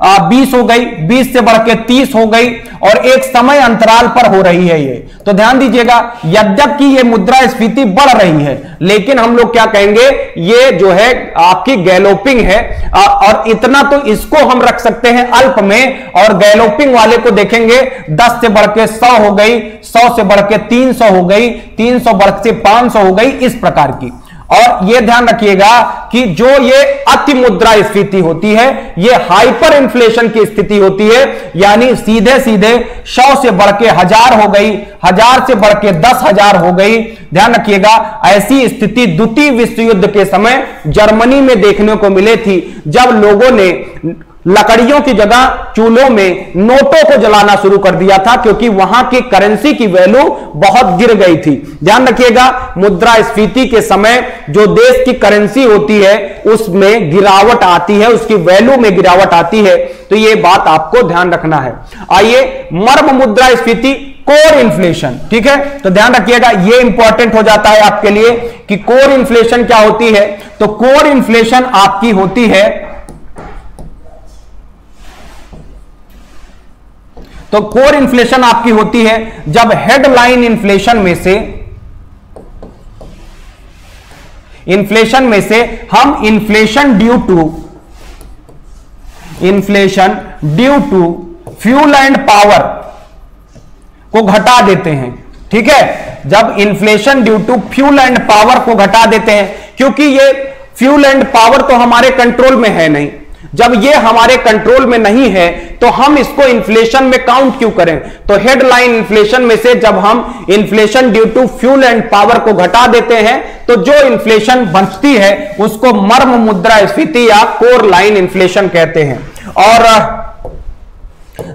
20 हो गई, 20 से बढ़ के 30 हो गई, और एक समय अंतराल पर हो रही है ये। तो ध्यान दीजिएगा, यद्यपि ये मुद्रास्फीति बढ़ रही है, लेकिन हम लोग क्या कहेंगे, ये जो है आपकी गैलोपिंग है। और इतना तो इसको हम रख सकते हैं अल्प में, और गैलोपिंग वाले को देखेंगे 10 से बढ़ के 100 हो गई, 100 से बढ़ के 300 हो गई, 300 बढ़ के 500 हो गई, इस प्रकार की। और यह ध्यान रखिएगा कि जो ये अति मुद्रास्फीति होती है, ये हाइपर इन्फ्लेशन की स्थिति होती है, यानी सीधे सीधे 100 से बढ़ के 1000 हो गई, 1000 से बढ़ के 10,000 हो गई। ध्यान रखिएगा, ऐसी स्थिति द्वितीय विश्व युद्ध के समय जर्मनी में देखने को मिली थी, जब लोगों ने लकड़ियों की जगह चूल्हों में नोटों को जलाना शुरू कर दिया था, क्योंकि वहां की करेंसी की वैल्यू बहुत गिर गई थी। ध्यान रखिएगा, मुद्रास्फीति के समय जो देश की करेंसी होती है उसमें गिरावट आती है, उसकी वैल्यू में गिरावट आती है। तो यह बात आपको ध्यान रखना है। आइए, मर्म मुद्रास्फीति, कोर इन्फ्लेशन, ठीक है। तो ध्यान रखिएगा, यह इंपॉर्टेंट हो जाता है आपके लिए कि कोर इन्फ्लेशन क्या होती है। तो कोर इन्फ्लेशन आपकी होती है, तो कोर इन्फ्लेशन आपकी होती है जब हेडलाइन इन्फ्लेशन में से हम inflation due to fuel and power को घटा देते हैं, ठीक है। जब inflation due to fuel and power को घटा देते हैं, क्योंकि ये फ्यूल एंड पावर तो हमारे कंट्रोल में है नहीं, जब ये हमारे कंट्रोल में नहीं है तो हम इसको इन्फ्लेशन में काउंट क्यों करें। तो हेडलाइन इन्फ्लेशन में से जब हम inflation due to fuel and power को घटा देते हैं, तो जो इन्फ्लेशन बचती है उसको मर्म मुद्रास्फीति या कोर लाइन इन्फ्लेशन कहते हैं। और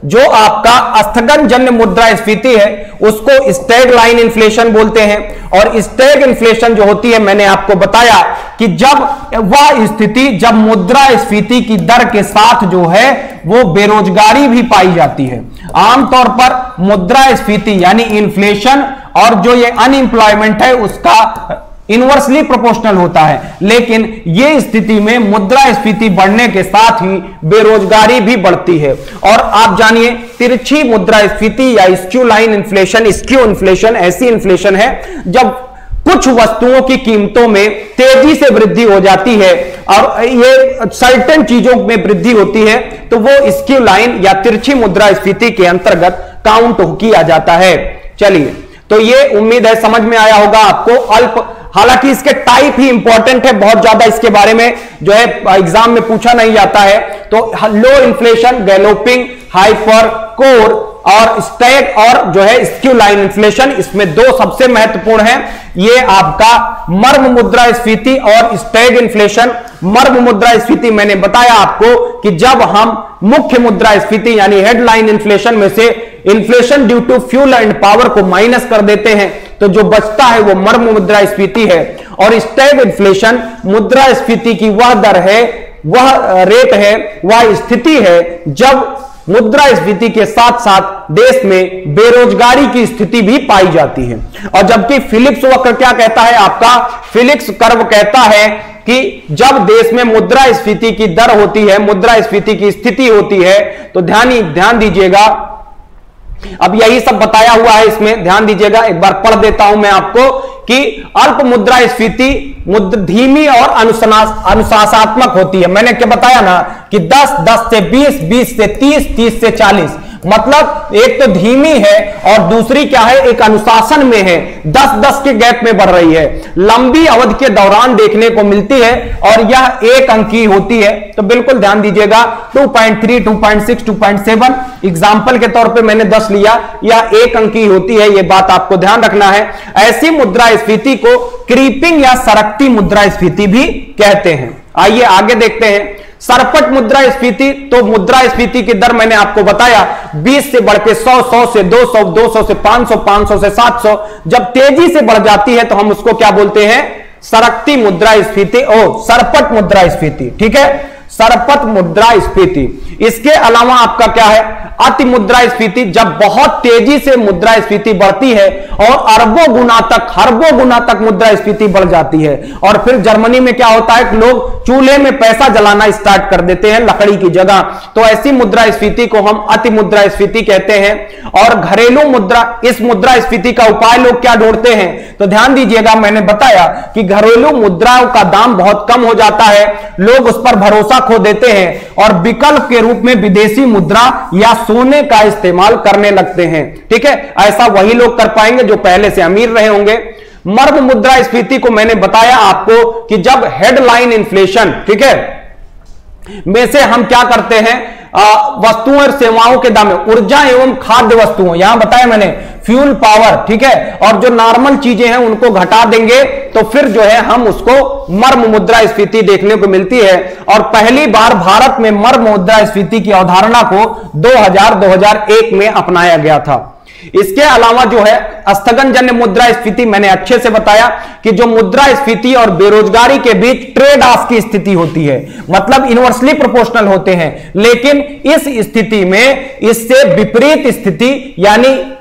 जो आपका स्थगन जन्य मुद्रास्फीति है उसको स्टैग लाइन इन्फ्लेशन बोलते हैं। और स्टैग इन्फ्लेशन जो होती है, मैंने आपको बताया कि जब वह स्थिति जब मुद्रास्फीति की दर के साथ जो है वो बेरोजगारी भी पाई जाती है। आमतौर पर मुद्रास्फीति यानी इन्फ्लेशन और जो ये अनएम्प्लॉयमेंट है उसका इनवर्सली प्रोपोर्शनल होता है, लेकिन ये स्थिति में मुद्रास्फीति बढ़ने के साथ ही बेरोजगारी भी बढ़ती है। और आप जानिए, तिरछी मुद्रास्फीति या skew line inflation, skew inflation ऐसी इन्फ्लेशन है जब कुछ वस्तुओं की कीमतों में तेजी से वृद्धि हो जाती है और ये सर्टेन चीजों में वृद्धि होती है, तो वो स्क्यू लाइन या तिरछी मुद्रास्फीति के अंतर्गत काउंट किया जाता है। चलिए, तो ये उम्मीद है समझ में आया होगा आपको। अल्प, हालांकि इसके टाइप ही इंपॉर्टेंट है, बहुत ज्यादा इसके बारे में जो है एग्जाम में पूछा नहीं जाता है। तो लो इन्फ्लेशन, गैलोपिंग, हाइपर, कोर और स्टैग और जो है स्क्यू लाइन इन्फ्लेशन, इसमें दो सबसे महत्वपूर्ण हैं। ये आपका मर्म मुद्रास्फीति और स्टैग इन्फ्लेशन। मर्म मुद्रास्फीति मैंने बताया आपको कि जब हम मुख्य मुद्रास्फीति यानी हेडलाइन इन्फ्लेशन में से inflation due to fuel and power को माइनस कर देते हैं, तो जो बचता है वो मर्म मुद्रास्फीति है। और स्टैग इन्फ्लेशन मुद्रास्फीति की वह दर है, वह रेट है, वह स्थिति है जब मुद्रास्फीति के साथ साथ देश में बेरोजगारी की स्थिति भी पाई जाती है। और जबकि फिलिप्स वक्र क्या कहता है, आपका फिलिप्स कर्व कहता है कि जब देश में मुद्रास्फीति की दर होती है, मुद्रास्फीति की स्थिति होती है, तो ध्यान दीजिएगा, अब यही सब बताया हुआ है इसमें, ध्यान दीजिएगा, एक बार पढ़ देता हूं मैं आपको कि अल्प मुद्रास्फीति धीमी और अनुशासनात्मक होती है। मैंने क्या बताया ना कि 10, 10 से 20, 20 से 30, 30 से 40, मतलब एक तो धीमी है और दूसरी क्या है, एक अनुशासन में है, 10-10 के गैप में बढ़ रही है, लंबी अवधि के दौरान देखने को मिलती है और यह एक अंकी होती है। तो बिल्कुल ध्यान दीजिएगा, 2.3, 2.6, 2.7 एग्जाम्पल के तौर पे मैंने 10 लिया, यह एक अंकी होती है, यह बात आपको ध्यान रखना है। ऐसी मुद्रास्फीति को क्रीपिंग या सरकती मुद्रास्फीति भी कहते हैं। आइए आगे देखते हैं। सरपट मुद्रास्फीति, तो मुद्रास्फीति की दर मैंने आपको बताया 20 से बढ़ के 100, 100 से 200, 200 से 500, 500 से 700, जब तेजी से बढ़ जाती है तो हम उसको क्या बोलते हैं, सरकती मुद्रास्फीति और सरपट मुद्रास्फीति, ठीक है। सरपत मुद्रास्फीति। इसके अलावा आपका क्या है, अति मुद्रास्फीति, जब बहुत तेजी से मुद्रास्फीति बढ़ती है और अरबों गुना तक, खरबों गुना तक मुद्रास्फीति बढ़ जाती है। और फिर जर्मनी में क्या होता है कि लोग चूल्हे में पैसा जलाना स्टार्ट कर देते हैं लकड़ी की जगह, तो ऐसी मुद्रास्फीति को हम अति मुद्रास्फीति कहते हैं। और घरेलू मुद्रा, इस मुद्रास्फीति का उपाय लोग क्या ढूंढते हैं, तो ध्यान दीजिएगा, मैंने बताया कि घरेलू मुद्राओं का दाम बहुत कम हो जाता है, लोग उस पर भरोसा खो देते हैं और विकल्प के रूप में विदेशी मुद्रा या सोने का इस्तेमाल करने लगते हैं। ठीक है, ऐसा वही लोग कर पाएंगे जो पहले से अमीर रहे होंगे। मर्म मुद्रास्फीति को मैंने बताया आपको कि जब हेडलाइन इन्फ्लेशन, ठीक है, में से हम क्या करते हैं, वस्तुओं और सेवाओं के दाम में, ऊर्जा एवं खाद्य वस्तुओं, यहां बताया मैंने फ्यूल पावर, ठीक है, और जो नॉर्मल चीजें हैं उनको घटा देंगे तो फिर जो है हम उसको मर्म मुद्रास्फीति देखने को मिलती है। और पहली बार भारत में मर्म मुद्रास्फीति की अवधारणा को 2001 में अपनाया गया था। इसके अलावा जो है स्थगनजन्य मुद्रास्फीति, मैंने अच्छे से बताया कि जो मुद्रास्फीति और बेरोजगारी के बीच ट्रेड ऑफ की स्थिति होती है, मतलब इनवर्सली प्रोपोर्शनल होते हैं, लेकिन इस स्थिति में इससे विपरीत स्थिति यानी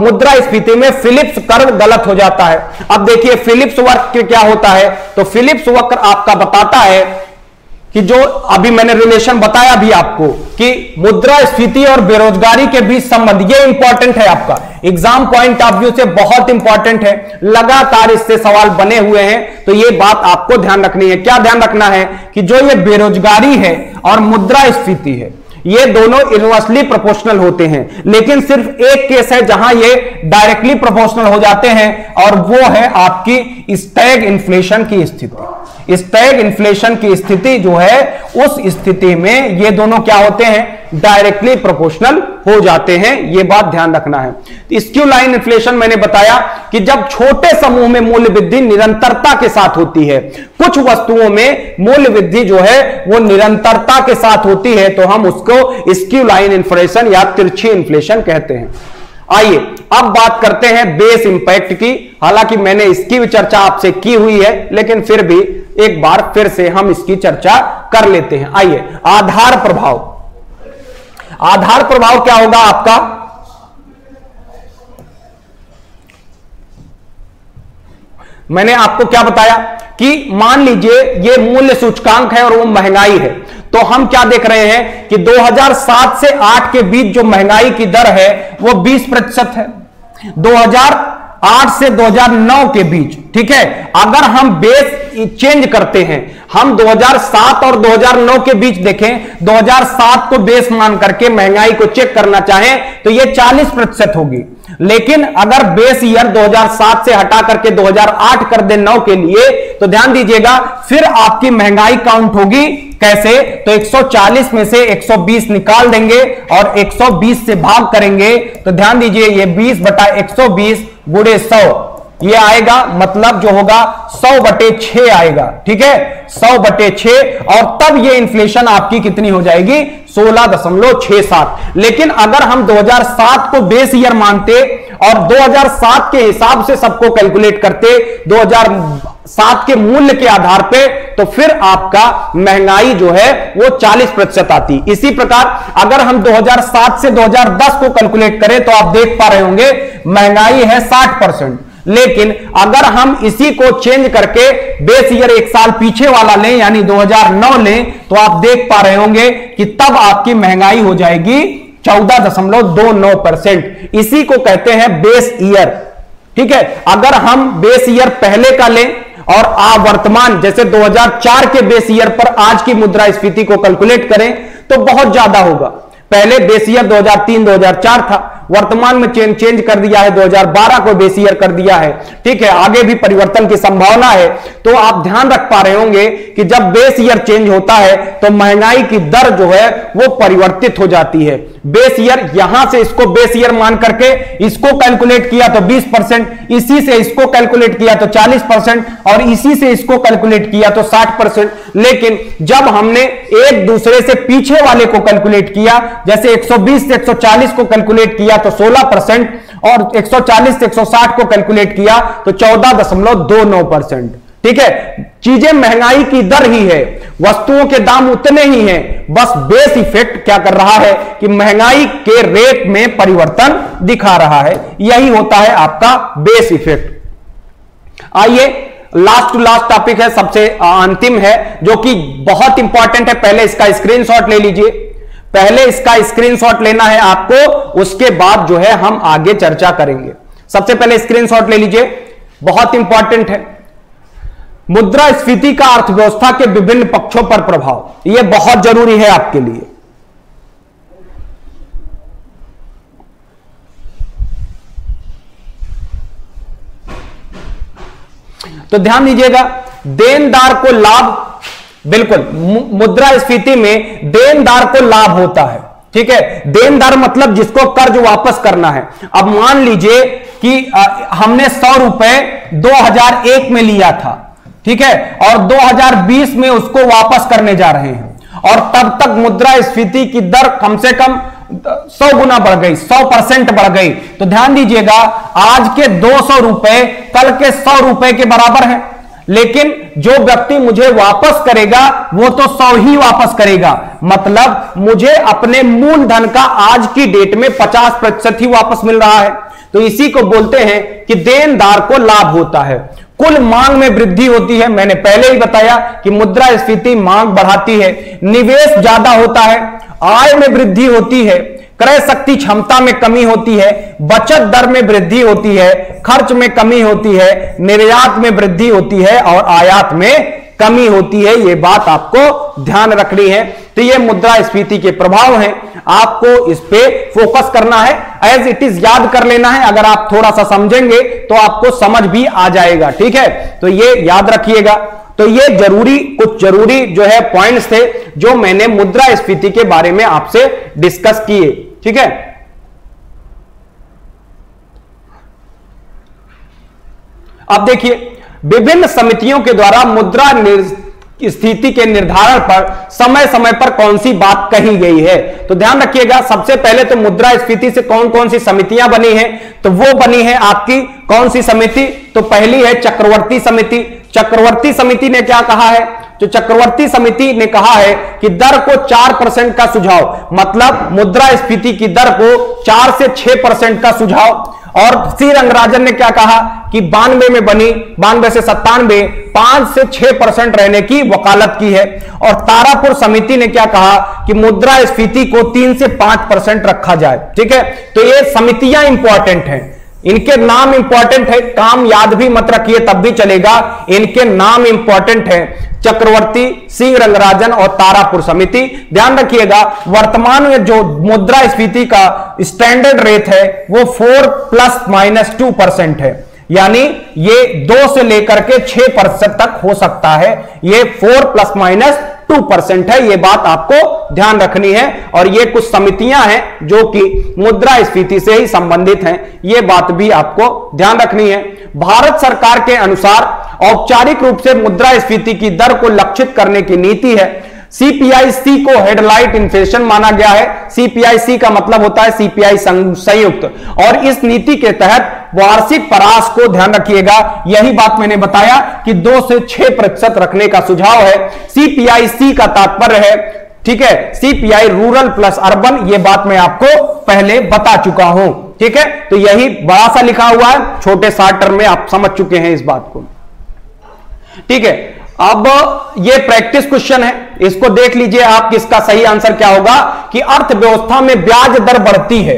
मुद्रास्फीति में फिलिप्स कर्व गलत हो जाता है। अब देखिए फिलिप्स वक्र क्या होता है, तो फिलिप्स वक्र आपका बताता है कि जो अभी मैंने रिलेशन बताया भी आपको कि मुद्रास्फीति और बेरोजगारी के बीच संबंध, ये इंपॉर्टेंट है, आपका एग्जाम पॉइंट ऑफ व्यू से बहुत इंपॉर्टेंट है, लगातार इससे सवाल बने हुए हैं, तो ये बात आपको ध्यान रखनी है। क्या ध्यान रखना है कि जो ये बेरोजगारी है और मुद्रास्फीति है, ये दोनों इनवर्सली प्रोपोर्शनल होते हैं, लेकिन सिर्फ एक केस है जहां ये डायरेक्टली प्रोपोर्शनल हो जाते हैं, और वो है आपकी स्टैग इन्फ्लेशन की स्थिति। स्टैग इन्फ्लेशन की स्थिति जो है, उस स्थिति में ये दोनों क्या होते हैं, डायरेक्टली प्रोपोर्शनल हो जाते हैं, ये बात ध्यान रखना है। स्क्यू लाइन इन्फ्लेशन मैंने बताया कि जब छोटे समूह में मूल्य वृद्धि निरंतरता के साथ होती है, कुछ वस्तुओं में मूल्य वृद्धि जो है वो निरंतरता के साथ होती है, तो हम उसको स्क्यू लाइन इन्फ्लेशन या तिरछी इन्फ्लेशन कहते हैं। आइए अब बात करते हैं बेस इंपैक्ट की। हालांकि मैंने इसकी भी चर्चा आपसे की हुई है, लेकिन फिर भी एक बार फिर से हम इसकी चर्चा कर लेते हैं। आइए, आधार प्रभाव। आधार प्रभाव क्या होगा आपका, मैंने आपको क्या बताया कि मान लीजिए ये मूल्य सूचकांक है और वो महंगाई है, तो हम क्या देख रहे हैं कि 2007 से 8 के बीच जो महंगाई की दर है वो 20% है, 2008 से 2009 के बीच, ठीक है। अगर हम बेस चेंज करते हैं, हम 2007 और 2009 के बीच देखें, 2007 को बेस मान करके महंगाई को चेक करना चाहें तो ये 40% होगी, लेकिन अगर बेस ईयर 2007 से हटा करके 2008 कर दे 9 के लिए, तो ध्यान दीजिएगा फिर आपकी महंगाई काउंट होगी कैसे, तो 140 में से 120 निकाल देंगे और 120 से भाग करेंगे, तो ध्यान दीजिए ये 20/120 गुणे 100 ये आएगा, मतलब जो होगा 100/6 आएगा, ठीक है, 100/6, और तब ये इन्फ्लेशन आपकी कितनी हो जाएगी, 16.67। लेकिन अगर हम 2007 को बेस ईयर मानते और 2007 के हिसाब से सबको कैलकुलेट करते, 2007 के मूल्य के आधार पे, तो फिर आपका महंगाई जो है वो 40% आती। इसी प्रकार अगर हम 2007 से 2010 को कैलकुलेट करें तो आप देख पा रहे होंगे महंगाई है 60%, लेकिन अगर हम इसी को चेंज करके बेस ईयर एक साल पीछे वाला लें यानी 2009 लें, तो आप देख पा रहे होंगे कि तब आपकी महंगाई हो जाएगी 14.29%। इसी को कहते हैं बेस ईयर, ठीक है। अगर हम बेस ईयर पहले का लें और वर्तमान जैसे 2004 के बेस ईयर पर आज की मुद्रास्फीति को कैलकुलेट करें तो बहुत ज्यादा होगा। पहले बेस ईयर 2003-2004 था, वर्तमान में चेंज कर दिया है, 2012 को बेस ईयर कर दिया है, ठीक है, आगे भी परिवर्तन की संभावना है। तो आप ध्यान रख पा रहे होंगे कि जब बेस ईयर चेंज होता है तो महंगाई की दर जो है वो परिवर्तित हो जाती है। बेस ईयर, यहां से इसको बेस ईयर मान करके इसको कैलकुलेट किया तो 20%, इसी से इसको कैलकुलेट किया तो 40%, और इसी से इसको कैलकुलेट किया तो 60%। लेकिन जब हमने एक दूसरे से पीछे वाले को कैलकुलेट किया, जैसे 120 से 140 को कैलकुलेट किया तो 16%, और 140 से 160 को कैलकुलेट किया तो 14.29%। ठीक है, चीजें महंगाई की दर ही है, वस्तुओं के दाम उतने ही हैं, बस बेस इफेक्ट क्या कर रहा है कि महंगाई के रेट में परिवर्तन दिखा रहा है। यही होता है आपका बेस इफेक्ट। आइए लास्ट टू लास्ट टॉपिक है, सबसे अंतिम है, जो कि बहुत इंपॉर्टेंट है। पहले इसका स्क्रीनशॉट ले लीजिए, पहले इसका स्क्रीनशॉट लेना है आपको, उसके बाद जो है हम आगे चर्चा करेंगे। सबसे पहले स्क्रीनशॉट ले लीजिए, बहुत इंपॉर्टेंट है। मुद्रास्फीति का अर्थव्यवस्था के विभिन्न पक्षों पर प्रभाव, यह बहुत जरूरी है आपके लिए। तो ध्यान दीजिएगा, देनदार को लाभ, बिल्कुल मुद्रास्फीति में देनदार को लाभ होता है। ठीक है, देनदार मतलब जिसको कर्ज वापस करना है। अब मान लीजिए कि हमने 100 रुपए 2001 में लिया था, ठीक है, और 2020 में उसको वापस करने जा रहे हैं, और तब तक मुद्रास्फीति की दर कम से कम 100 गुना बढ़ गई, 100% बढ़ गई। तो ध्यान दीजिएगा, आज के 200 रुपए कल के 100 रुपए के बराबर है, लेकिन जो व्यक्ति मुझे वापस करेगा वो तो 100 ही वापस करेगा। मतलब मुझे अपने मूलधन का आज की डेट में 50% ही वापस मिल रहा है। तो इसी को बोलते हैं कि देनदार को लाभ होता है। कुल मांग में वृद्धि होती है, मैंने पहले ही बताया कि मुद्रास्फीति मांग बढ़ाती है। निवेश ज्यादा होता है, आय में वृद्धि होती है, क्रय शक्ति क्षमता में कमी होती है, बचत दर में वृद्धि होती है, खर्च में कमी होती है, निर्यात में वृद्धि होती है और आयात में कमी होती है। यह बात आपको ध्यान रखनी है। तो ये मुद्रास्फीति के प्रभाव हैं, आपको इस पे फोकस करना है, एज इट इज याद कर लेना है। अगर आप थोड़ा सा समझेंगे तो आपको समझ भी आ जाएगा। ठीक है, तो ये याद रखिएगा। तो ये कुछ जरूरी जो है पॉइंट्स थे जो मैंने मुद्रास्फीति के बारे में आपसे डिस्कस किए। ठीक है, अब देखिए, विभिन्न समितियों के द्वारा मुद्रा स्थिति के निर्धारण पर समय समय पर कौन सी बात कही गई है। तो ध्यान रखिएगा, सबसे पहले तो मुद्रास्फीति से कौन कौन सी समितियां बनी हैं, तो वो बनी है आपकी कौन सी समिति, तो पहली है चक्रवर्ती समिति। चक्रवर्ती समिति ने क्या कहा है, जो चक्रवर्ती समिति ने कहा है कि दर को 4% का सुझाव, मतलब मुद्रास्फीति की दर को 4 से 6% का सुझाव। और सी रंगराजन ने क्या कहा कि 92 में बनी, 92 से 97 5 से 6% रहने की वकालत की है। और तारापुर समिति ने क्या कहा कि मुद्रास्फीति को 3 से 5% रखा जाए। ठीक है, तो ये समितियां इंपॉर्टेंट हैं, इनके नाम इंपॉर्टेंट है, काम याद भी मत रखिए तब भी चलेगा, इनके नाम इंपॉर्टेंट है, चक्रवर्ती, सिंह रंगराजन और तारापुर समिति। ध्यान रखिएगा, वर्तमान में जो मुद्रास्फीति का स्टैंडर्ड रेट है वो 4 ± 2% है, यानी ये 2 से लेकर के 6% तक हो सकता है। ये 4 ± 2% है, ये बात आपको ध्यान रखनी है। और ये कुछ समितियां हैं जो कि मुद्रास्फीति से ही संबंधित हैं, ये बात भी आपको ध्यान रखनी है। भारत सरकार के अनुसार औपचारिक रूप से मुद्रास्फीति की दर को लक्षित करने की नीति है। सीपीआई-सी को हेडलाइट इन्फ्लेशन माना गया है। सीपीआई-सी का मतलब होता है सीपीआई संयुक्त, और इस नीति के तहत वार्षिक परास को ध्यान रखिएगा, यही बात मैंने बताया कि 2 से 6% रखने का सुझाव है। सीपीआई-सी का तात्पर्य है, ठीक है, सीपीआई रूरल प्लस अर्बन, ये बात मैं आपको पहले बता चुका हूं। ठीक है, तो यही बड़ा सा लिखा हुआ है, छोटे शॉर्ट टर्म में आप समझ चुके हैं इस बात को। ठीक है, अब ये प्रैक्टिस क्वेश्चन है, इसको देख लीजिए आप, किसका सही आंसर क्या होगा कि अर्थव्यवस्था में ब्याज दर बढ़ती है,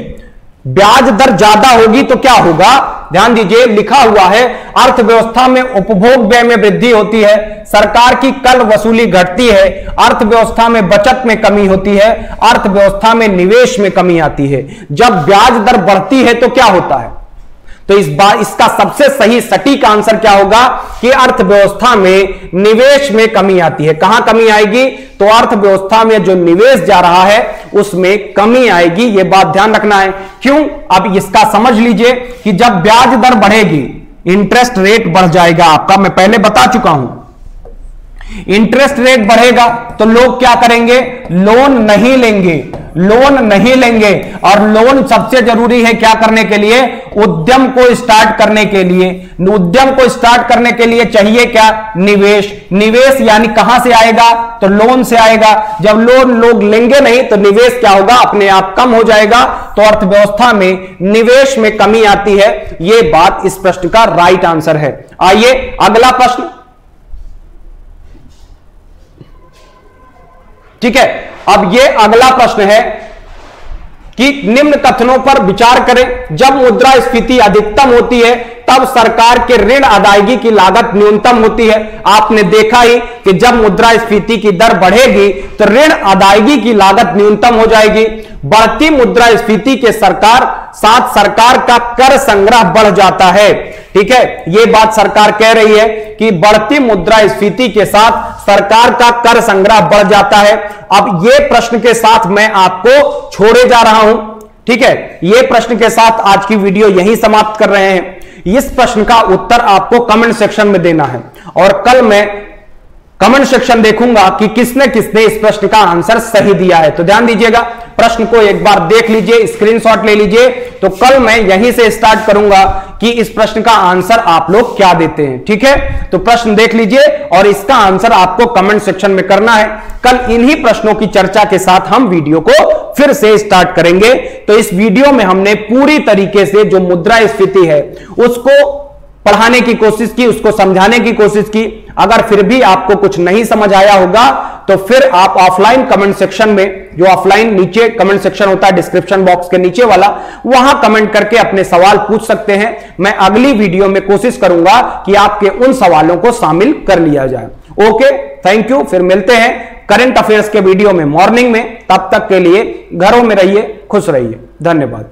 ब्याज दर ज्यादा होगी तो क्या होगा। ध्यान दीजिए, लिखा हुआ है अर्थव्यवस्था में उपभोग व्यय में वृद्धि होती है, सरकार की कर वसूली घटती है, अर्थव्यवस्था में बचत में कमी होती है, अर्थव्यवस्था में निवेश में कमी आती है। जब ब्याज दर बढ़ती है तो क्या होता है, तो इस बार इसका सबसे सही सटीक आंसर क्या होगा कि अर्थव्यवस्था में निवेश में कमी आती है। कहां कमी आएगी, तो अर्थव्यवस्था में जो निवेश जा रहा है उसमें कमी आएगी, यह बात ध्यान रखना है। क्यों, अब इसका समझ लीजिए कि जब ब्याज दर बढ़ेगी इंटरेस्ट रेट बढ़ जाएगा आपका, मैं पहले बता चुका हूं। इंटरेस्ट रेट बढ़ेगा तो लोग क्या करेंगे, लोन नहीं लेंगे, लोन नहीं लेंगे। और लोन सबसे जरूरी है क्या करने के लिए, उद्यम को स्टार्ट करने के लिए। उद्यम को स्टार्ट करने के लिए चाहिए क्या, निवेश। निवेश यानी कहां से आएगा, तो लोन से आएगा। जब लोन लोग लेंगे नहीं तो निवेश क्या होगा, अपने आप कम हो जाएगा। तो अर्थव्यवस्था में निवेश में कमी आती है। यह बात इस प्रश्न का राइट आंसर है। आइए अगला प्रश्न, ठीक है। अब यह अगला प्रश्न है कि निम्न कथनों पर विचार करें। जब मुद्रास्फीति अधिकतम होती है तब सरकार के ऋण अदायगी की लागत न्यूनतम होती है। आपने देखा ही कि जब मुद्रास्फीति की दर बढ़ेगी तो ऋण अदायगी की लागत न्यूनतम हो जाएगी। बढ़ती मुद्रास्फीति के साथ सरकार का कर संग्रह बढ़ जाता है। ठीक है, यह बात सरकार कह रही है कि बढ़ती मुद्रास्फीति के साथ सरकार का कर संग्रह बढ़ जाता है। अब यह प्रश्न के साथ मैं आपको छोड़े जा रहा हूं। ठीक है, यह प्रश्न के साथ आज की वीडियो यहीं समाप्त कर रहे हैं। इस प्रश्न का उत्तर आपको कमेंट सेक्शन में देना है और कल मैं कमेंट सेक्शन देखूंगा कि किसने किसने इस प्रश्न का आंसर सही दिया है। तो ध्यान दीजिएगा, प्रश्न को एक बार देख लीजिए, स्क्रीनशॉट ले लीजिए। तो कल मैं यहीं से स्टार्ट करूंगा कि इस प्रश्न का आंसर आप लोग क्या देते हैं। ठीक है, तो प्रश्न देख लीजिए और इसका आंसर आपको कमेंट सेक्शन में करना है। कल इन्हीं प्रश्नों की चर्चा के साथ हम वीडियो को फिर से स्टार्ट करेंगे। तो इस वीडियो में हमने पूरी तरीके से जो मुद्रास्फीति है उसको पढ़ाने की कोशिश की, उसको समझाने की कोशिश की। अगर फिर भी आपको कुछ नहीं समझ आया होगा तो फिर आप ऑफलाइन कमेंट सेक्शन में, जो ऑफलाइन नीचे कमेंट सेक्शन होता है डिस्क्रिप्शन बॉक्स के नीचे वाला, वहां कमेंट करके अपने सवाल पूछ सकते हैं। मैं अगली वीडियो में कोशिश करूंगा कि आपके उन सवालों को शामिल कर लिया जाए। Okay, thank you. फिर मिलते हैं करंट अफेयर्स के वीडियो में मॉर्निंग में। तब तक के लिए घरों में रहिए, खुश रहिए। धन्यवाद।